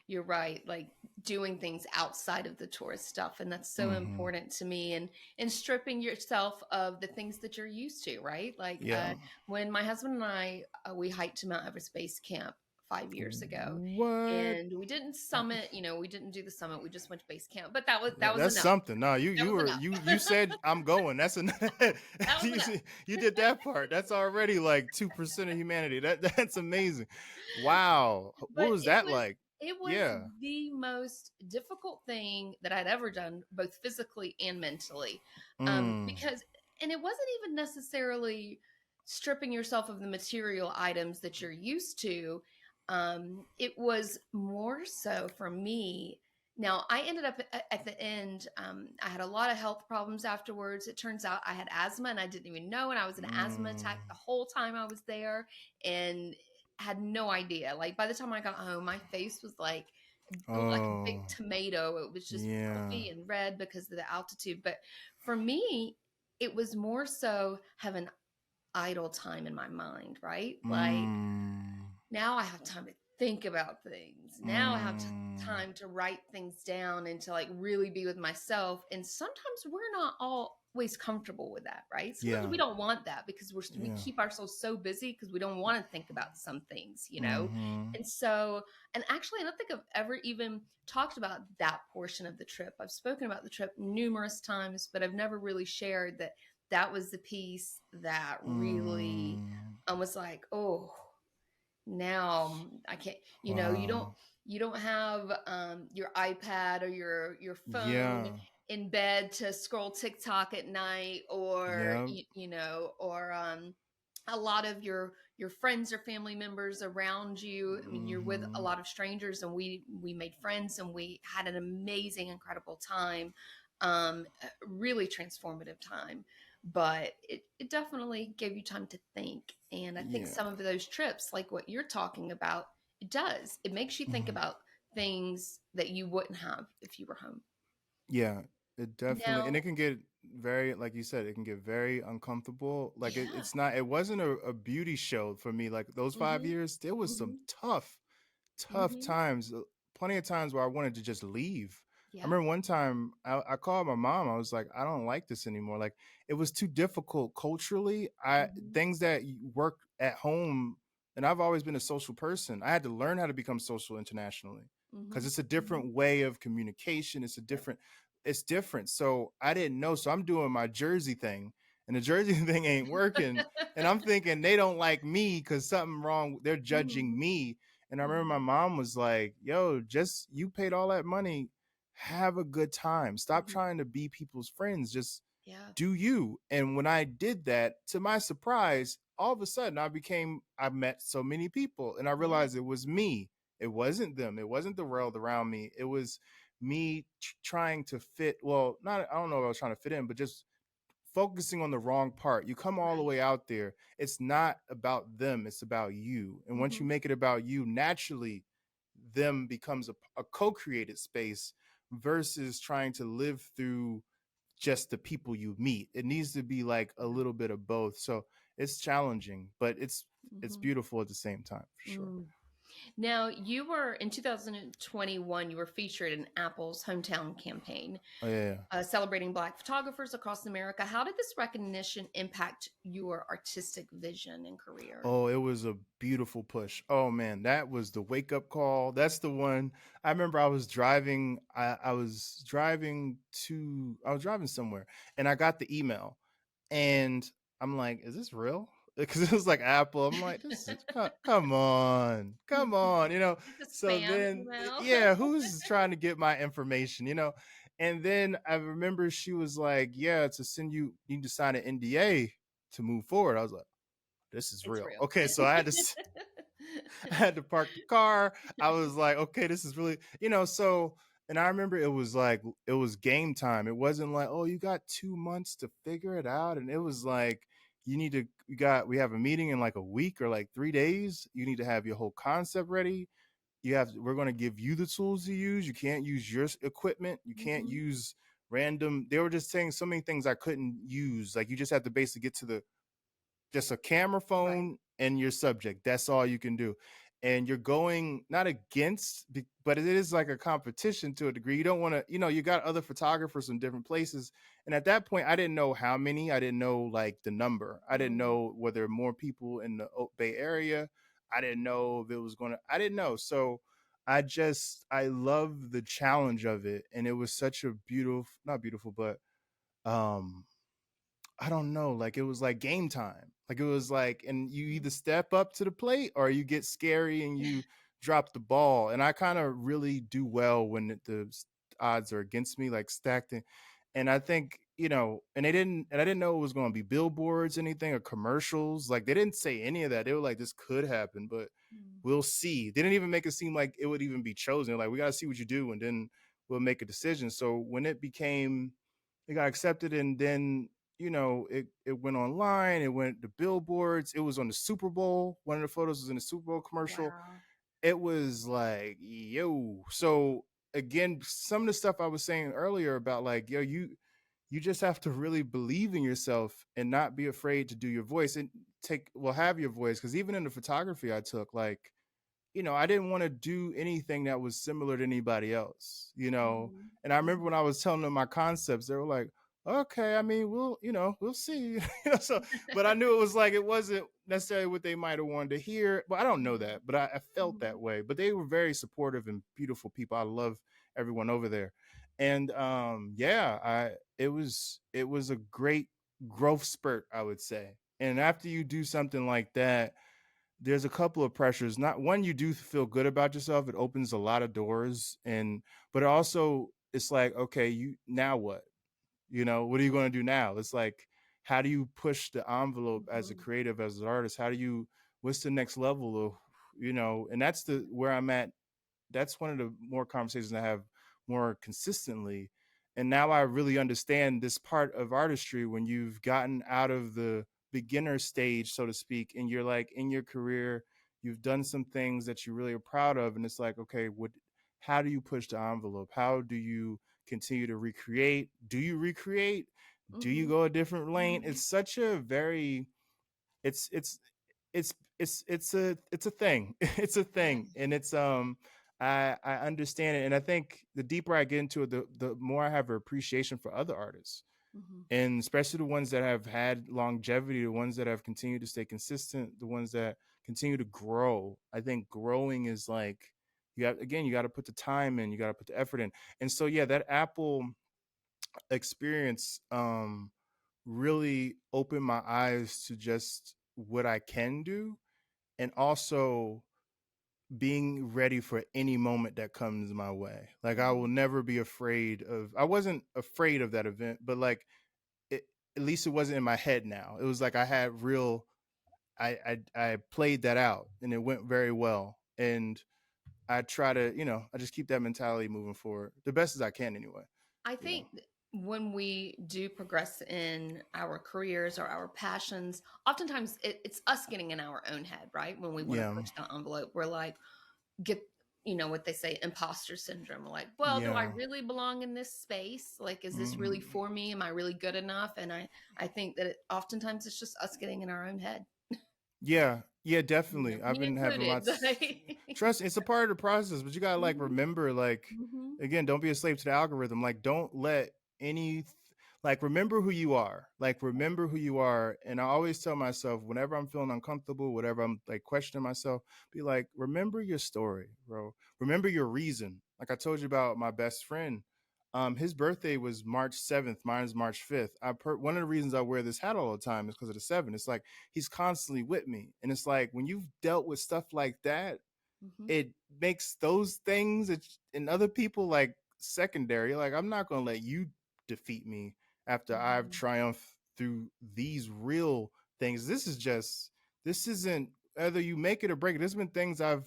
S1: you're right, like doing things outside of the tourist stuff. And that's so
S2: Hmm.
S1: important to me and stripping yourself of the things that you're used to, right? Like
S2: Yeah.
S1: when my husband and I, we hiked to Mount Everest Base Camp 5 years ago.
S2: What?
S1: And we didn't summit, we didn't do the summit. We just went to base camp, but that was
S2: That's
S1: enough.
S2: something. No, you
S1: That
S2: you
S1: was
S2: were
S1: enough.
S2: you said I'm going. That's an
S1: That was
S2: you,
S1: enough.
S2: you did that part. That's already like 2% of humanity. That's amazing. Wow. What
S1: But
S2: was
S1: it
S2: that
S1: was
S2: like?
S1: it was
S2: Yeah.
S1: the most difficult thing that I'd ever done, both physically and mentally.
S2: Mm.
S1: Because and it wasn't even necessarily stripping yourself of the material items that you're used to. It was more so for me. Now, I ended up at the end, I had a lot of health problems afterwards. It turns out I had asthma and I didn't even know, and I was in asthma attack
S2: Mm.
S1: the whole time I was there. And had no idea. Like by the time I got home, my face was like a big
S2: Oh.
S1: tomato. It was just
S2: Yeah.
S1: puffy and red because of the altitude. But for me, it was more so having idle time in my mind, right? Like
S2: Mm.
S1: now I have time to think about things. Now I have
S2: Mm.
S1: time to write things down and to like really be with myself. And sometimes we're not always comfortable with that, right? Sometimes
S2: Yeah.
S1: we don't want that because we
S2: Yeah.
S1: keep ourselves so busy because we don't want to think about some things.
S2: Mm-hmm.
S1: And so, and actually, I don't think I've ever even talked about that portion of the trip. I've spoken about the trip numerous times, but I've never really shared that that was the piece that really
S2: Mm.
S1: was like, oh, now I can't,
S2: Wow.
S1: you don't have your iPad or your phone
S2: Yeah.
S1: in bed to scroll TikTok at night, or
S2: Yeah.
S1: or a lot of your friends or family members around you. I mean, you're with a
S2: Mm-hmm.
S1: lot of strangers, and we made friends and we had an amazing, incredible time, really transformative time. But it definitely gave you time to think. And I think
S2: Yeah.
S1: some of those trips, like what you're talking about, it does. It makes you think
S2: Mhm.
S1: about things that you wouldn't have if you were home.
S2: Yeah, it definitely, and
S1: Now,
S2: it can get very, like you said, it can get very uncomfortable. Like
S1: yeah.
S2: it's not, it wasn't a beauty show for me. Like those five
S1: Mhm.
S2: years, there was some
S1: Mhm.
S2: tough
S1: Mhm.
S2: times. Plenty of times where I wanted to just leave. I
S1: Yeah.
S2: remember one time I called my mom. I was like, I don't like this anymore. Like it was too difficult culturally. I
S1: Mhm.
S2: things that work at home, and I've always been a social person. I had to learn how to become social internationally because
S1: Mhm.
S2: it's a
S1: Mhm.
S2: different way of communication.
S1: Yep.
S2: It's different. So I didn't know. So I'm doing my Jersey thing, and the Jersey thing ain't working. And I'm thinking they don't like me because something wrong. They're judging
S1: Mhm.
S2: me. And I remember my
S1: Mhm.
S2: mom was like, yo, just you paid all that money. Have a good time. Stop
S1: Mhm.
S2: trying to be people's friends. Just
S1: Yeah.
S2: do you. And when I did that, to my surprise, all of a sudden I met so many people and I
S1: Yeah.
S2: realized it was me. It wasn't them. It wasn't the world around me. It was me trying to fit. Well, not, I don't know if I was trying to fit in, but just focusing on the wrong part. You come all the
S1: Right.
S2: way out there. It's not about them, it's about you. And once you
S1: Mhm.
S2: make it about you, naturally, them becomes a co created space versus trying to live through just the people you meet. It needs to be like a
S1: Yeah.
S2: little bit of both. So it's challenging, but it's
S1: Mhm.
S2: beautiful at the same time for sure.
S1: Mm. Now, you were in 2021, you were featured in Apple's hometown campaign,
S2: Oh yeah.
S1: celebrating Black photographers across America. How did this recognition impact your artistic vision and career?
S2: Oh, it was a beautiful push. Oh man, that was the wake up call. That's the one. I remember I was driving. I was driving somewhere, and I got the email, and I'm like, "Is this real?" Because it was like Apple. I'm like, "This is come on, come on," you know.
S1: It's a
S2: So
S1: spam
S2: then,
S1: email.
S2: yeah, who's trying to get my information, you know? And then I remember she was like, "Yeah, to send you, you need to sign an NDA to move forward." I was like, this is
S1: It's
S2: real.
S1: real.
S2: Okay, so I had to park the car. I was like, okay, this is really, so and I remember it was like it was game time. It wasn't like, oh, you got 2 months to figure it out. And it was like we have a meeting in like a week or like 3 days. You need to have your whole concept ready. We're gonna give you the tools to use. You can't use your equipment. You can't
S1: Mhm.
S2: use random. They were just saying so many things I couldn't use. Like you just have to basically get to the just a camera
S1: Right.
S2: phone and your subject. That's all you can do. And you're going not against, but it is like a competition to a degree. You don't want to, you got other photographers from different places. And at that point, I didn't know how many. I didn't know like the number. I didn't
S1: Mm.
S2: know whether more people in the Bay Area. I didn't know if it was going to, I didn't know. So I love the challenge of it. And it was such a beautiful, not beautiful, but um, I don't know, like it was like game time. Like it was like, and you either step up to the plate or you get scary and you drop the ball. And I kind of really do well when the odds are against me, like stacked. And I think, and I didn't know it was going to be billboards, anything or commercials. Like they didn't say any of that. They were like, this could happen, but
S1: Mm.
S2: we'll see. They didn't even make it seem like it would even be chosen. Like, we got to see what you do and then we'll make a decision. So when it got accepted, and then it went online, it went to billboards, it was on the Super Bowl. One of the photos was in the Super Bowl commercial.
S1: Wow.
S2: It was like, yo. So again, some of the stuff I was saying earlier about like, yo, you just have to really believe in yourself and not be afraid to do your voice and have your voice. Because even in the photography I took, like, I didn't want to do anything that was similar to anybody else.
S1: Mhm.
S2: And I remember when
S1: Mhm.
S2: I was telling them my concepts, they were like, okay, I mean, we'll see. So, but I knew it was like, it wasn't necessarily what they might have wanted to hear. But I don't know
S1: Mhm.
S2: that, but I felt
S1: Mhm.
S2: that way. But they were very supportive and beautiful people. I love everyone over there. And yeah, it was a great growth spurt, I would say. And after you do something like that, there's a couple of pressures. Not one, you do feel good about yourself. It opens a lot of doors, but also it's like, okay, you now what? What are you going to do now? It's like, how do you push the envelope as a
S1: Mhm.
S2: creative, as an artist? What's the next level of, and that's the where I'm at. That's one of the more conversations I have more consistently. And now I really understand this part of artistry when you've gotten out of the beginner stage, so to speak, and you're like in your career, you've done some things that you really are proud of. And it's like, okay, how do you push the envelope? How do you continue to recreate? Do you recreate? Do you
S1: Mhm.
S2: go a different lane?
S1: Mhm.
S2: It's such a very, it's it's a thing. It's a
S1: Yeah.
S2: thing, and I understand it, and I think the deeper I get into it, the more I have an appreciation for other artists,
S1: Mhm.
S2: and especially the ones that have had longevity, the ones that have continued to stay consistent, the ones that continue to grow. I think growing is like, you got to put the time in, you got to put the effort in. And so yeah, that Apple experience really opened my eyes to just what I can do, and also being ready for any moment that comes my way. Like, I will
S1: Mhm.
S2: never be afraid of, I wasn't afraid of that event, but like, it, at least it wasn't in my head now. It was like I had real, I played that out and it went very well. And I try to, I just keep that mentality moving forward the best as I can anyway,
S1: I
S2: you know.
S1: think when we do progress in our careers or our passions, oftentimes it's us getting in our own head, right? When we want to
S2: Yeah.
S1: push the envelope, we're like, get, what they say, imposter syndrome. We're like, well, do I
S2: Yeah.
S1: really belong in this space? Like, is this really
S2: Mhm.
S1: for me? Am I really good enough? And I think that oftentimes it's just us getting in our own head,
S2: Yeah, yeah, definitely. I've
S1: me
S2: been having
S1: included.
S2: lots. Trust, it's a part of the process, but you gotta like
S1: Mhm.
S2: remember, like,
S1: Mhm.
S2: again, don't be a slave to the algorithm. Like, don't let any, like, remember who you are. Like, remember who you are. And I always tell myself, whenever I'm feeling uncomfortable, whatever I'm like questioning myself, be like, remember your story, bro. Remember your reason. Like I told you about my best friend. His birthday was March 7th. Mine is March 5th. One of the reasons I wear this hat all the time is because of the 7. It's like he's constantly with me. And it's like when you've dealt with stuff like that,
S1: Mhm.
S2: it makes those things and other people like secondary. Like, I'm not going to let you defeat me after I've
S1: Mhm.
S2: triumphed through these real things. This isn't whether you make it or break it. There's been things I've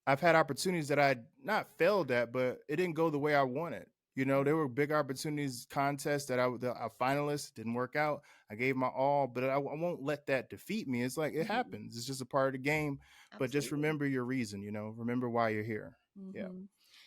S2: had opportunities that I not failed at, but it didn't go the way I wanted. There were big opportunities, contests that a finalist didn't work out. I gave my all, but I won't let that defeat me. It's like, it
S1: Mhm.
S2: happens. It's just a part of the game. But just
S1: Absolutely.
S2: remember your reason. Remember why you're here. Yeah.
S1: Hmm.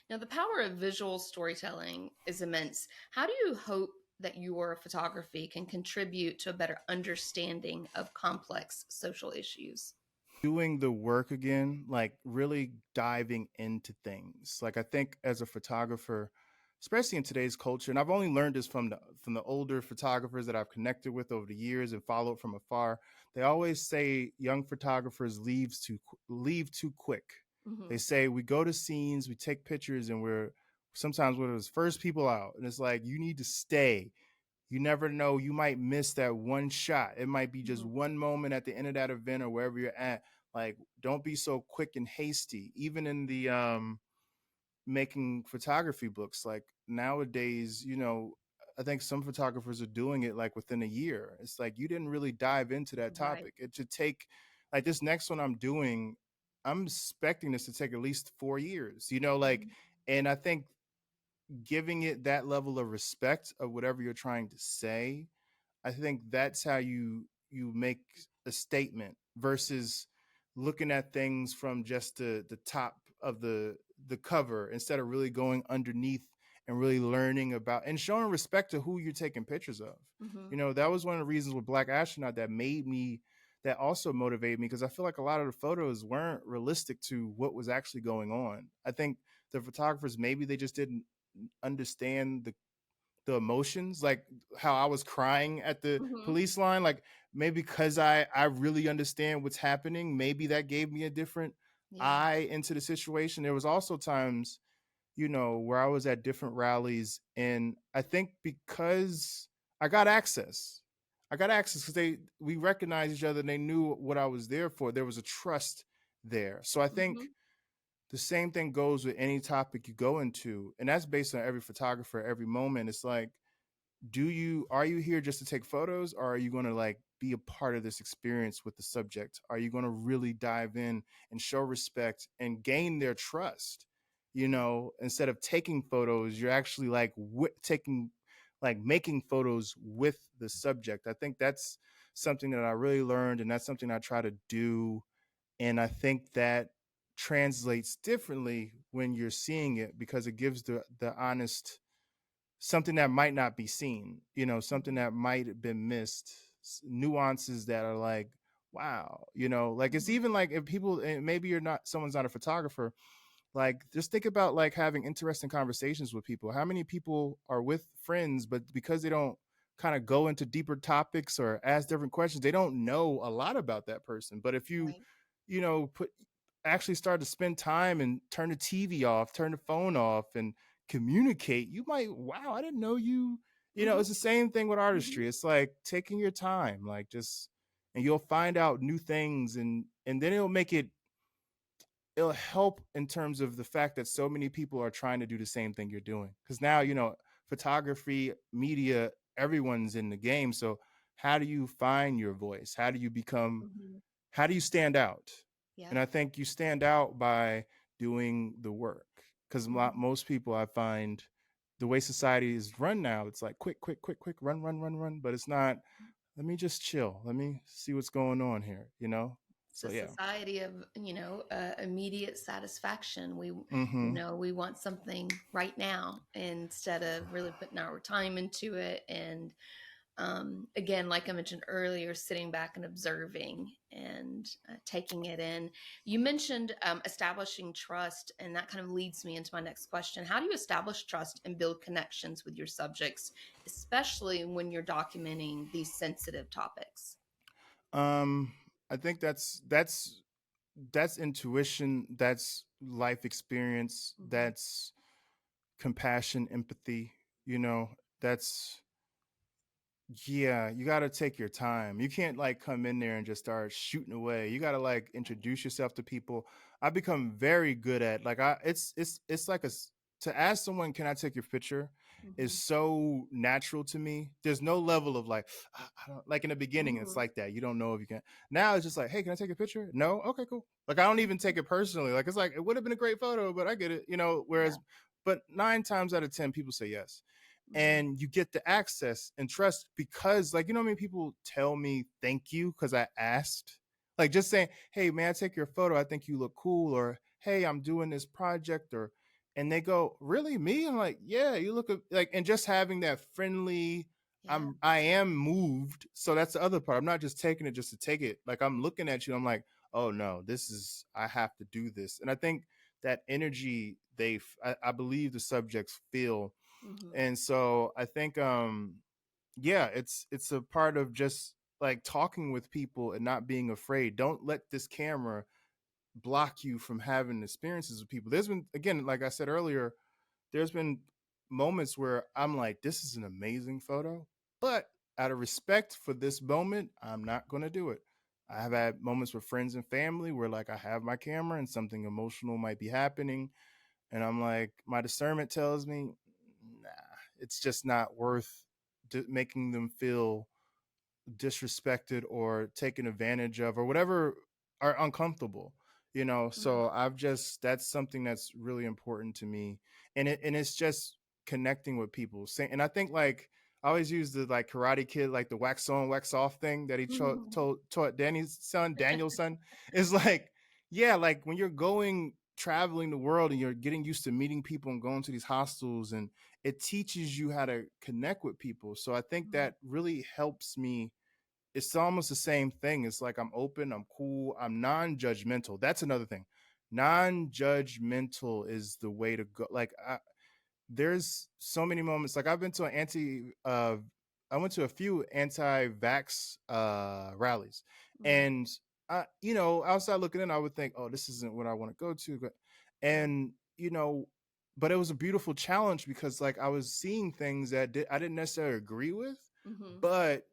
S1: Now, the power of visual storytelling is immense. How do you hope that your photography can contribute to a better understanding of complex social issues?
S2: Doing the work again, like really diving into things. Like, I think as a photographer, especially in today's culture, and I've only learned this from the older photographers that I've connected with over the years and followed from afar. They always say young photographers leave too quick. They
S1: Mhm.
S2: say we go to scenes, we take pictures, and we're the first people out. And it's like you need to stay. You never know, you might miss that one shot. It might be just
S1: Mhm.
S2: one moment at the end of that event or wherever you're at. Like, don't be so quick and hasty. Even in the making photography books, like nowadays, I think some photographers are doing it like within a year. It's like you didn't really dive into that
S1: Right.
S2: topic. It should take, like, this next one I'm doing, I'm expecting this to take at least 4 years, like.
S1: Mhm.
S2: And I think giving it that level of respect of whatever you're trying to say, I think that's how you make a statement versus looking at things from just the top of the cover instead of really going underneath and really learning about and showing respect to who you're taking pictures of.
S1: Mhm.
S2: That was one of the reasons with Black Astronaut that also motivated me, because I feel like a lot of the photos weren't realistic to what was actually going on. I think the photographers, maybe they just didn't understand the emotions, like how I was crying at the
S1: Mhm.
S2: police line. Like, maybe because I really understand what's happening, maybe that gave me a different
S1: Yeah.
S2: eye into the situation. There was also times, where I was at different rallies, and I think because I got access. I got access because we recognized each other and they knew what I was there for. There was a trust there. So I think
S1: Mhm.
S2: the same thing goes with any topic you go into, and that's based on every photographer, every moment. It's like, are you here just to take photos, or are you going to like be a part of this experience with the subject? Are you going to really dive in and show respect and gain their trust? Instead of taking photos, you're actually like taking, like, making photos with the subject. I think that's something that I really learned, and that's something I try to do. And I think that translates differently when you're seeing it, because it gives the honest, something that might not be seen, something
S1: Mhm.
S2: that might have been missed, nuances that are like, wow, like, it's
S1: Mhm.
S2: even like if people, maybe someone's not a photographer, like, just think about like having interesting conversations with people. How many people are with friends, but because they don't kind of go into deeper topics or ask different questions, they don't know a lot about that person. But if you,
S1: Right.
S2: put actually start to spend time and turn the TV off, turn the phone off, and communicate, you might, wow, I didn't know you.
S1: Mhm.
S2: It's the same thing with
S1: Mhm.
S2: artistry. It's like taking your time, like, just, and you'll find out new things, and then it'll help in terms of the fact that so many people are trying to do the same thing you're doing, because now, photography, media, everyone's in the game. So how do you find your voice?
S1: Mhm.
S2: How do you stand out? And
S1: Yeah.
S2: I think you stand out by doing the work, because
S1: Mhm.
S2: most people, I find, the way society is run now, it's like quick, quick, quick, quick, run, run, run, run, but it's not. Let me just chill, let me see what's going on here.
S1: It's
S2: So
S1: a
S2: yeah.
S1: society of, immediate satisfaction.
S2: Mm-hmm.
S1: We want something right now instead of really putting our time into it. And again, like I mentioned earlier, sitting back and observing and taking it in. You mentioned establishing trust, and that kind of leads me into my next question. How do you establish trust and build connections with your subjects, especially when you're documenting these sensitive topics?
S2: um I think that's intuition, that's life experience,
S1: Hmm.
S2: that's compassion, empathy, you know that's, yeah, you got to take your time. You can't like come in there and just start shooting away. You got to like introduce yourself to people. I've become very good at, like, it's like to ask someone, "Can I take your picture?" is
S1: Hmm.
S2: so natural to me. There's no level of like, I don't, like in the beginning it's
S1: Hmm.
S2: like that. You don't know if you can. Now it's just like, "Hey, can I take a picture?" No, okay, cool. Like, I don't even take it personally. Like, it's like, it would have been a great photo, but I get it.
S1: Yeah.
S2: Whereas, but 9 times out of 10 people say yes,
S1: Hmm.
S2: and you get the access and trust because, like, how many people tell me thank you because I asked, like, just saying, "Hey, may I take your photo? I think you look cool," or, "Hey, I'm doing this project," or, and they go, "Really, me?" I'm like, "Yeah, you look like," and just having that friendly,
S1: Yeah.
S2: I am moved. So that's the other part. I'm not just taking it just to take it. Like, I'm looking at you, I'm like, oh no, I have to do this. And I think that energy, I believe the subjects feel,
S1: Mhm.
S2: And so I think yeah, it's a part of just like talking with people and not being afraid. Don't let this camera block you from having experiences with people. There's been, again, like I said earlier, there's been moments where I'm like, this is an amazing photo, but out of respect for this moment, I'm not going to do it. I have had moments with friends and family where like I have my camera and something emotional might be happening, and I'm like, my discernment tells me, nah, it's just not worth making them feel disrespected or taken advantage of or whatever are uncomfortable,
S1: Mhm.
S2: so I've just, that's something that's really important to me. And it's just connecting with people. And I think, like, I always use the like Karate Kid, like the wax on wax off thing that he taught Daniel's son, is like, yeah, like when you're going traveling the world and you're getting used to meeting people and going to these hostels, and it teaches you how to connect with people. So I think
S1: Mhm.
S2: that really helps me. It's almost the same thing. It's like I'm open, I'm cool, I'm non-judgmental. That's another thing. Non-judgmental is the way to go. Like, there's so many moments. Like, I've been to an I went to a few anti-vax rallies,
S1: Mhm.
S2: and outside looking in, I would think, oh, this isn't what I want to go to. But
S1: Yeah.
S2: and but it was a beautiful challenge because like I was seeing things that I didn't necessarily agree with,
S1: Mhm.
S2: but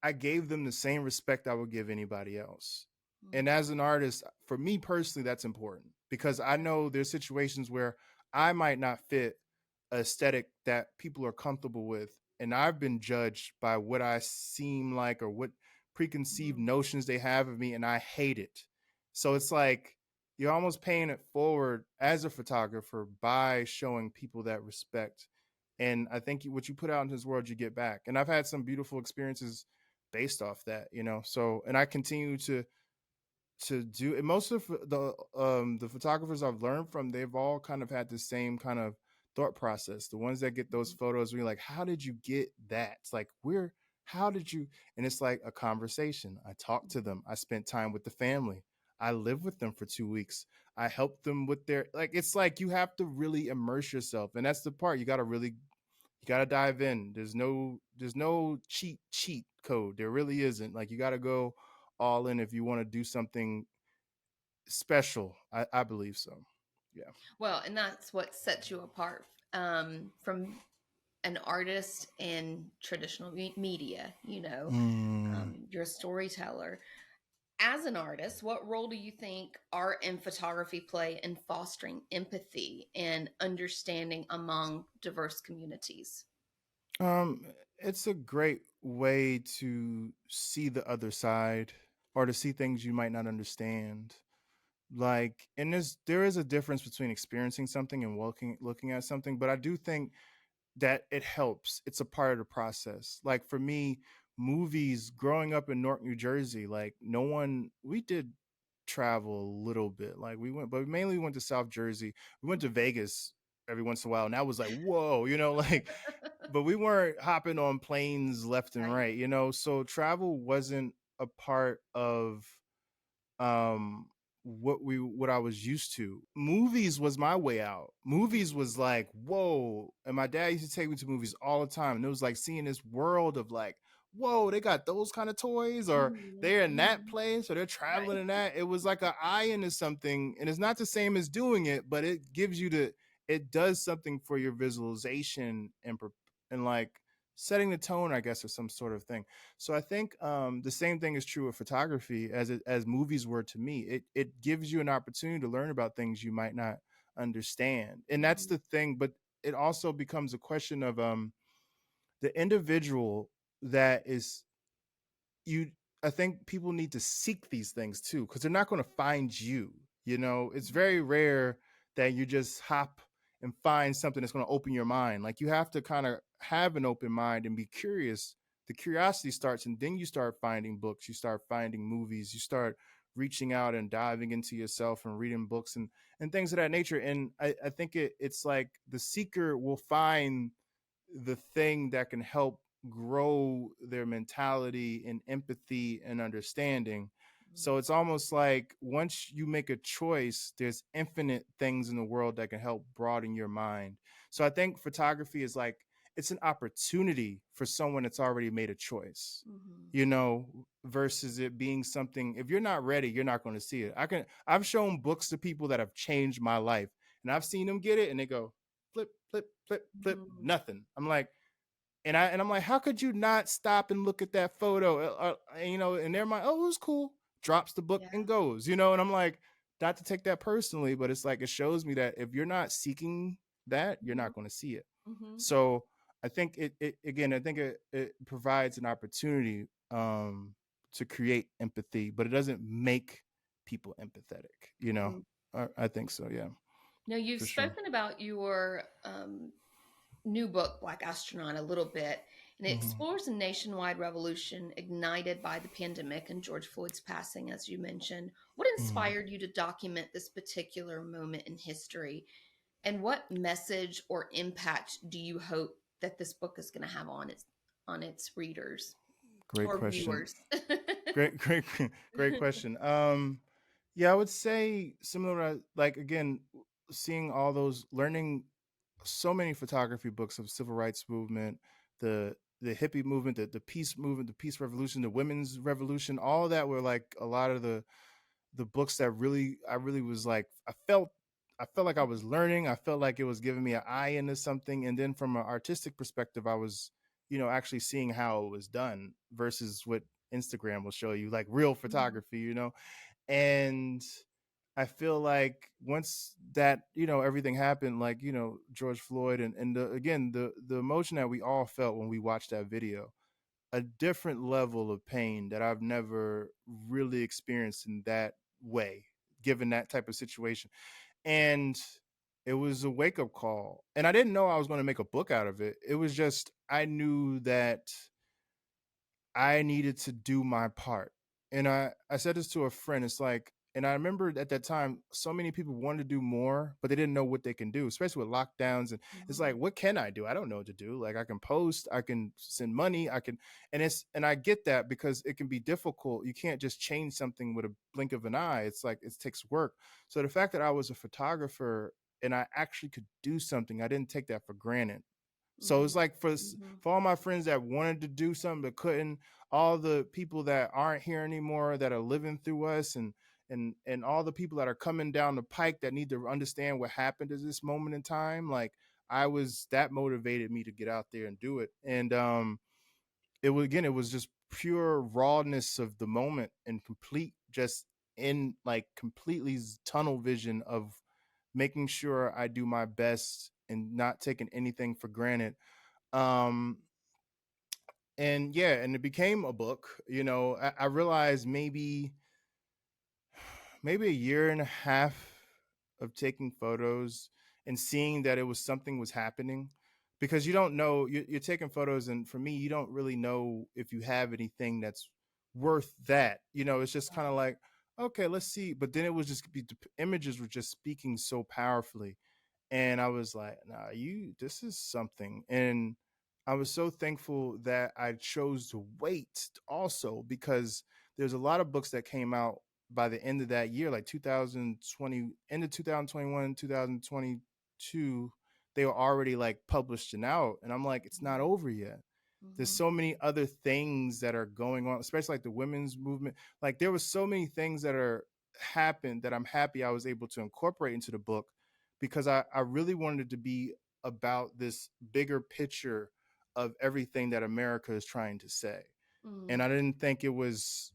S2: I gave them the same respect I would give anybody else. And
S1: Mhm.
S2: as an artist, for me personally, that's important because I
S1: Yeah.
S2: know there's situations where I might not fit a aesthetic that people are comfortable with. And I've been judged by what I seem like or what preconceived
S1: Mhm.
S2: notions they have of me, and I hate it. So it's like you're almost paying it forward as a photographer by showing people that respect. And I think what you put out into this world, you get back. And I've had some beautiful experiences based off that, so, and I continue to do, and most of the photographers I've learned from, they've all kind of had the same kind of thought process. The ones that get those
S1: Mhm.
S2: photos where you're like, how did you get that? It's like, where, how did you? And it's like a conversation. I talked to them, I spent time with the family, I lived with them for 2 weeks, I helped them with their, like, it's like you have to really immerse yourself. And that's the part, you got to dive in. There's no cheat code. There really isn't. Like, you got to go all in if you want to do something special. I believe so. Yeah.
S1: Well, and that's what sets you apart from an artist in traditional media.
S2: Mm.
S1: You're a storyteller. As an artist, what role do you think art and photography play in fostering empathy and understanding among diverse communities?
S2: Um, it's a great way to see the other side or to see things you might not understand. Like, and there is a difference between experiencing something and looking at something, but I do think that it helps. It's a part of the process. Like for me, movies, growing up in Newark, New Jersey, like no one, we did travel a little bit. Like we went, but we mainly went to South Jersey. We went to Vegas every once in a while, and that was like, whoa, like, but we weren't hopping on planes left and
S1: Right.
S2: right. So travel wasn't a part of um what I was used to. Movies was my way out. Movies
S1: Mhm.
S2: was like, whoa. And my dad used to take me to movies all the time. And it was like seeing this world of like, whoa, they got those kind of toys, or
S1: Mhm.
S2: they're in that
S1: Mhm.
S2: place, or they're traveling
S1: Right.
S2: in that. It was like an eye into something. And it's not the same as doing it, but it gives you it does something for your visualization and like setting the tone, I guess, or some sort of thing. So I think the same thing is true of photography as movies were to me. It gives you an opportunity to learn about things you might not understand, and that's
S1: Mhm.
S2: the thing. But it also becomes a question of the individual that is you. I think people need to seek these things too, because they're not going to find you. It's
S1: Mhm.
S2: very rare that you just hop and find something that's going to open your mind. Like, you have to kind of have an open mind and be curious. The curiosity starts, and then you start finding books, you start finding movies, you start reaching out and diving into yourself and reading books and things of that nature. And I think it's like the seeker will find the thing that can help grow their mentality and empathy and understanding. So it's almost like once you make a choice, there's infinite things in the world that can help broaden your mind. So I think photography is like it's an opportunity for someone that's already made a choice,
S1: Mhm.
S2: versus it being something, if you're not ready, you're not going to see it. I've shown books to people that have changed my life, and I've seen them get it and they go flip, flip, flip, flip,
S1: Mhm.
S2: nothing. I'm like, and I'm like, how could you not stop and look at that photo? And they're like, oh, it was cool. Drops the book
S1: Yeah.
S2: and goes, and I'm like, not to take that personally, but it's like it shows me that if you're not seeking that, you're
S1: Mhm.
S2: not going to see it.
S1: Mhm.
S2: So I think it again, I think it provides an opportunity to create empathy, but it doesn't make people empathetic.
S1: Mhm.
S2: I think so. Yeah,
S1: Now, you've
S2: for sure.
S1: spoken about your new book, Black Astronaut, a little bit, and it
S2: Hmm.
S1: explores a nationwide revolution ignited by the pandemic and George Floyd's passing, as you mentioned. What
S2: Hmm.
S1: inspired you to document this particular moment in history? And what message or impact do you hope that this book is going to have on its readers
S2: Great
S1: or
S2: question.
S1: viewers?
S2: Great, great question. Yeah, I would say similar to, like, again, seeing all those, learning so many photography books of civil rights movement, the hippie movement, the peace movement, the peace revolution, the women's revolution, all of that were like a lot of the books that really I really was like I felt like I was learning. I felt like it was giving me an eye into something. And then from an artistic perspective, I was, actually seeing how it was done versus what Instagram will show you, like real
S1: Mhm.
S2: photography. And I feel like once that, everything happened, like, George Floyd and again, the emotion that we all felt when we watched that video, a different level of pain that I've never really experienced in that way, given that type of situation. And it was a wake up call. And I didn't know I was going to make a book out of it. It was just, I knew that I needed to do my part. And I said this to a friend. It's like, and I remember at that time, so many people wanted to do more, but they didn't know what they can do, especially with lockdowns. And it's like,
S1: Mhm.
S2: what can I do? I don't know what to do. Like, I can post, I can send money, and I get that because it can be difficult. You can't just change something with a blink of an eye. It's like, it takes work. So the fact that I was a photographer and I actually could do something, I didn't take that for granted. So it's
S1: Mhm.
S2: like for
S1: Mhm.
S2: for all my friends that wanted to do something but couldn't, all the people that aren't here anymore that are living through us, and all the people that are coming down the pike that need to understand what happened at this moment in time, like I was, that motivated me to get out there and do it. And it was just pure rawness of the moment and complete, just in like completely tunnel vision of making sure I do my best and not taking anything for granted. um and yeah, and it became a book. I realized maybe a year and a half of taking photos and seeing that it was something was happening, because you don't know, you're taking photos, and for me, you don't really know if you have anything that's worth that. It's just kind of
S1: Right.
S2: like, okay, let's see. But then it was just the images were just speaking so powerfully, and I was like, nah, this is something. And I was so thankful that I chose to wait also, because there's a lot of books that came out by the end of that year, like 2020, end of 2021, 2022, they were already like published and out. And I'm like, it's not
S1: Mhm.
S2: over yet. There's
S1: Mhm.
S2: so many other things that are going on, especially like the women's movement. Like there was so many things that are happened that I'm happy I was able to incorporate into the book, because I really wanted it to be about this bigger picture of everything that America is trying to say. And
S1: Mhm.
S2: I didn't think it was,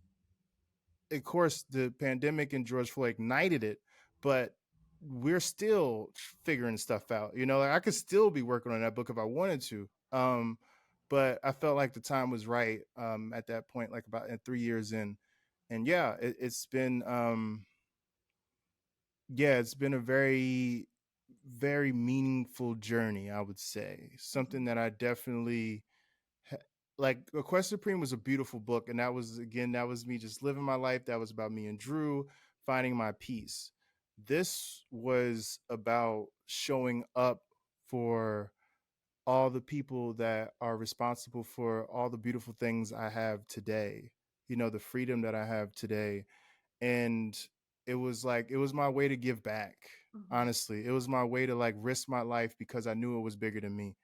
S2: of course, the pandemic and George Floyd ignited it, but we're still figuring stuff out. Like I could still be working on that book if I wanted to. But I felt like the time was right at that point, like about 3 years in. And yeah, it's been a very, very meaningful journey, I would say. Something
S1: Mhm.
S2: that I definitely ha- like. A Quest Supreme was a beautiful book, and that was me just living my life. That was about me and Drew finding my peace. This was about showing up for all the people that are responsible for all the beautiful things I have today. The freedom that I have today. and it was my way to give back.
S1: Mhm.
S2: Honestly, it was my way to like risk my life because I knew it was bigger than me.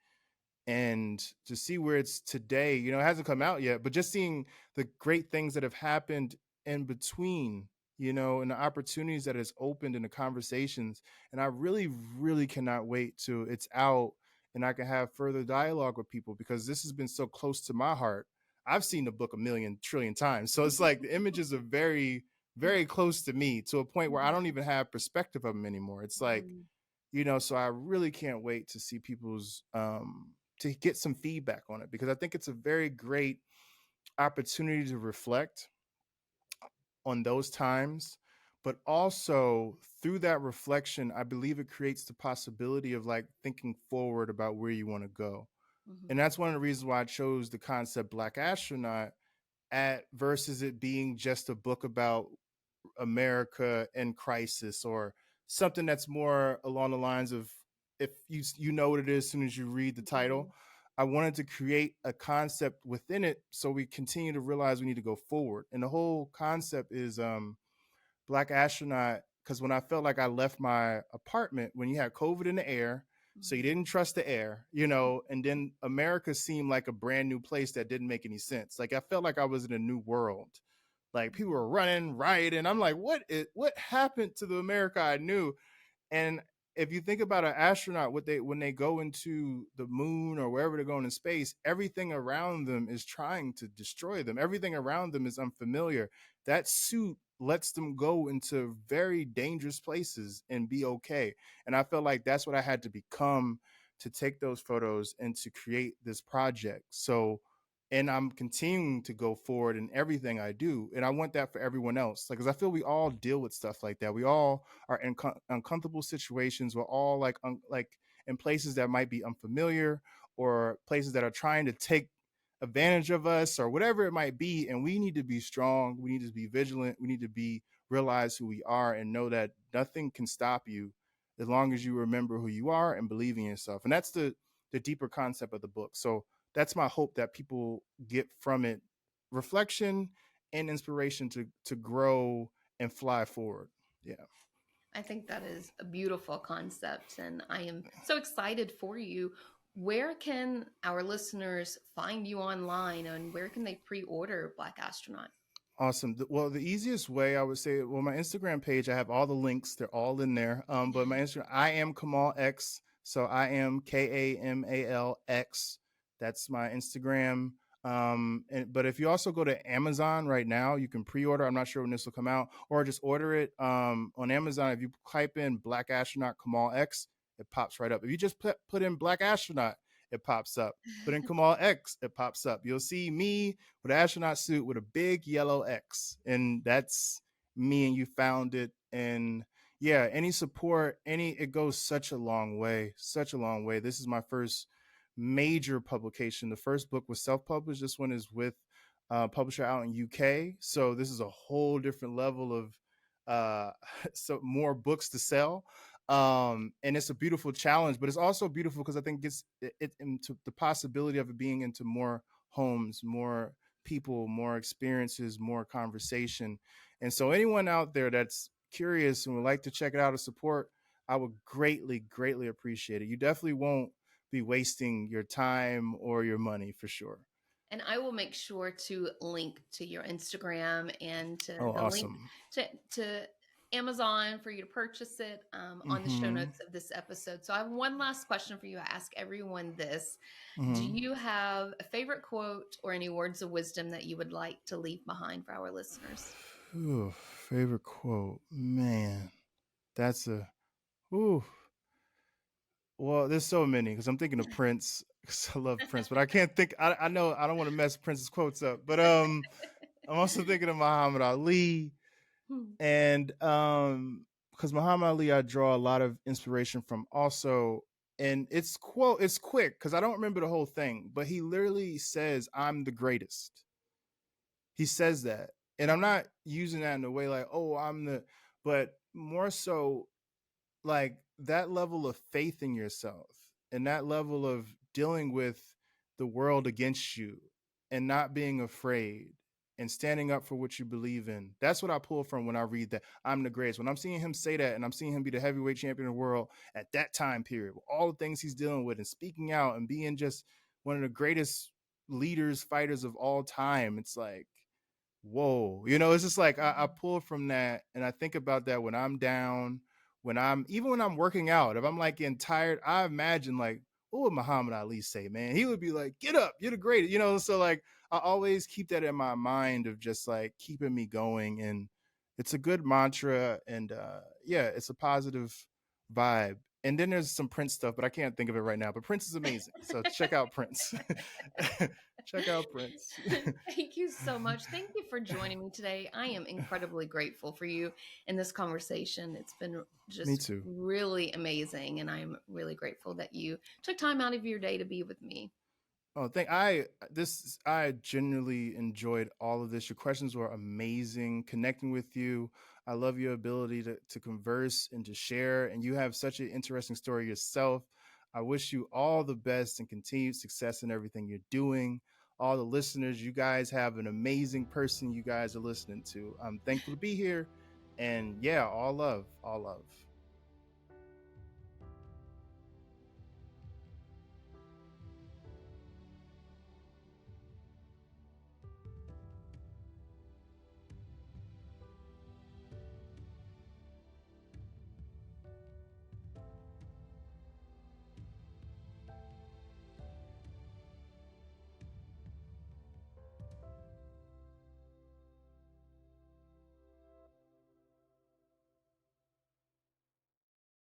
S2: And to see where it's today, it hasn't come out yet, but just seeing the great things that have happened in between, and the opportunities that has opened in the conversations. And I really, really cannot wait till it's out and I can have further dialogue with people because this has been so close to my heart. I've seen the book a million trillion times. So it's like the images are very, very close to me to a point where I don't even have perspective of them anymore. It's like,
S1: Mhm.
S2: so I really can't wait to see people's to get some feedback on it because I think it's a very great opportunity to reflect on those times, but also through that reflection I believe it creates the possibility of like thinking forward about where you want to go.
S1: Mhm.
S2: And that's one of the reasons why I chose the concept Black Astronaut at versus it being just a book about America in crisis or something that's more along the lines of if you know what it is as soon as you read the title.
S1: Mhm.
S2: I wanted to create a concept within it so we continue to realize we need to go forward. And the whole concept is Black Astronaut because when I felt like I left my apartment when you had COVID in the air, so you
S1: Mhm.
S2: didn't trust the air, and then America seemed like a brand new place that didn't make any sense. Like I felt like I was in a new world. Like people
S1: Mhm.
S2: were running, rioting. I'm like, what happened to the America I knew? And if you think about an astronaut, what they when they go into the moon or wherever they're going in space, everything around them is trying to destroy them. Everything around them is unfamiliar. That suit lets them go into very dangerous places and be okay. And I felt like that's what I had to become to take those photos and to create this project. So and I'm continuing to go forward in everything I do. And I want that for everyone else. Like, cause I feel we all deal with stuff like that. We all are in uncomfortable situations. We're all like in places that might be unfamiliar or places that are trying to take advantage of us or whatever it might be. And we need to be strong. We need to be vigilant. We need to be realize who we are and know that nothing can stop you as long as you remember who you are and believe in yourself. And that's the deeper concept of the book. So that's my hope that people get from it reflection and inspiration to grow and fly forward. Yeah.
S1: I think that is a beautiful concept, and I am so excited for you. Where can our listeners find you online, and where can they pre-order Black Astronaut?
S2: Awesome. Well, the easiest way I would say, well, my Instagram page, I have all the links. They're all in there. But my Instagram, I am Kamal X. So I am KAMALX. That's my Instagram. But if you also go to Amazon right now, you can pre-order. I'm not sure when this will come out, or just order it on Amazon. If you type in Black Astronaut Kamal X, it pops right up. If you just put in Black Astronaut, it pops up. Put in Kamal X, it pops up. You'll see me with an astronaut suit with a big yellow X. And that's me, and you found it. And yeah, any support, it goes such a long way, such a long way. This is my first major publication. The first book was self-published. This one is with a publisher out in UK. So this is a whole different level of so more books to sell. And it's a beautiful challenge, but it's also beautiful because I think it into the possibility of it being into more homes, more people, more experiences, more conversation. And so anyone out there that's curious and would like to check it out or support, I would greatly, greatly appreciate it. You definitely won't be wasting your time or your money for sure.
S1: And I will make sure to link to your Instagram and to
S2: Oh,
S1: the link
S2: awesome.
S1: to Amazon for you to purchase it on the show
S2: Mm-hmm.
S1: notes of this episode. So I have one last question for you. I ask everyone this. Do
S2: Mm-hmm.
S1: you have a favorite quote or any words of wisdom that you would like to leave behind for our listeners?
S2: Ooh, favorite quote. Man, that's a ooh. Well, there's so many because I'm thinking of Prince because I love Prince, but I can't think. I know I don't want to mess Prince's quotes up, but I'm also thinking of Muhammad Ali
S1: Hmm.
S2: and because Muhammad Ali I draw a lot of inspiration from also, and it's quick because I don't remember the whole thing, but he literally says I'm the greatest. He says that, and I'm
S1: Mhm.
S2: not using that in a way like oh I'm the, but more so like that level of faith in yourself and that level of dealing with the world against you and not being afraid and standing up for what you believe in. That's what I pull from when I read that I'm the greatest. When I'm seeing him say that and I'm seeing him be the heavyweight champion of the world at that time period, with all the things he's dealing with and speaking out and being just one of the greatest leaders, fighters of all time, it's like, whoa, it's just like I pull from that and I think about that when I'm down, when I'm working out, if I'm like getting tired, I imagine like, what would Muhammad Ali say, man? He would be like, get up, you're the greatest, so like I always keep that in my mind of just like keeping me going. And it's a good mantra. And yeah, it's a positive vibe. And then there's some Prince stuff, but I can't think of it right now. But Prince is amazing. So check out Prince. Check out Prince.
S1: Thank you so much. Thank you for joining me today. I am incredibly grateful for you in this conversation. It's been
S2: Me
S1: just
S2: too.
S1: really amazing, and I'm really grateful that you took time out of your day to be with me.
S2: Oh, I genuinely enjoyed all of this. Your questions were amazing. Connecting with you, I love your ability to converse and to share. And you have such an interesting story yourself. I wish you all the best and continued success in everything you're doing. All the listeners, you guys have an amazing person you guys are listening to. I'm thankful to be here. And yeah, all love, all love.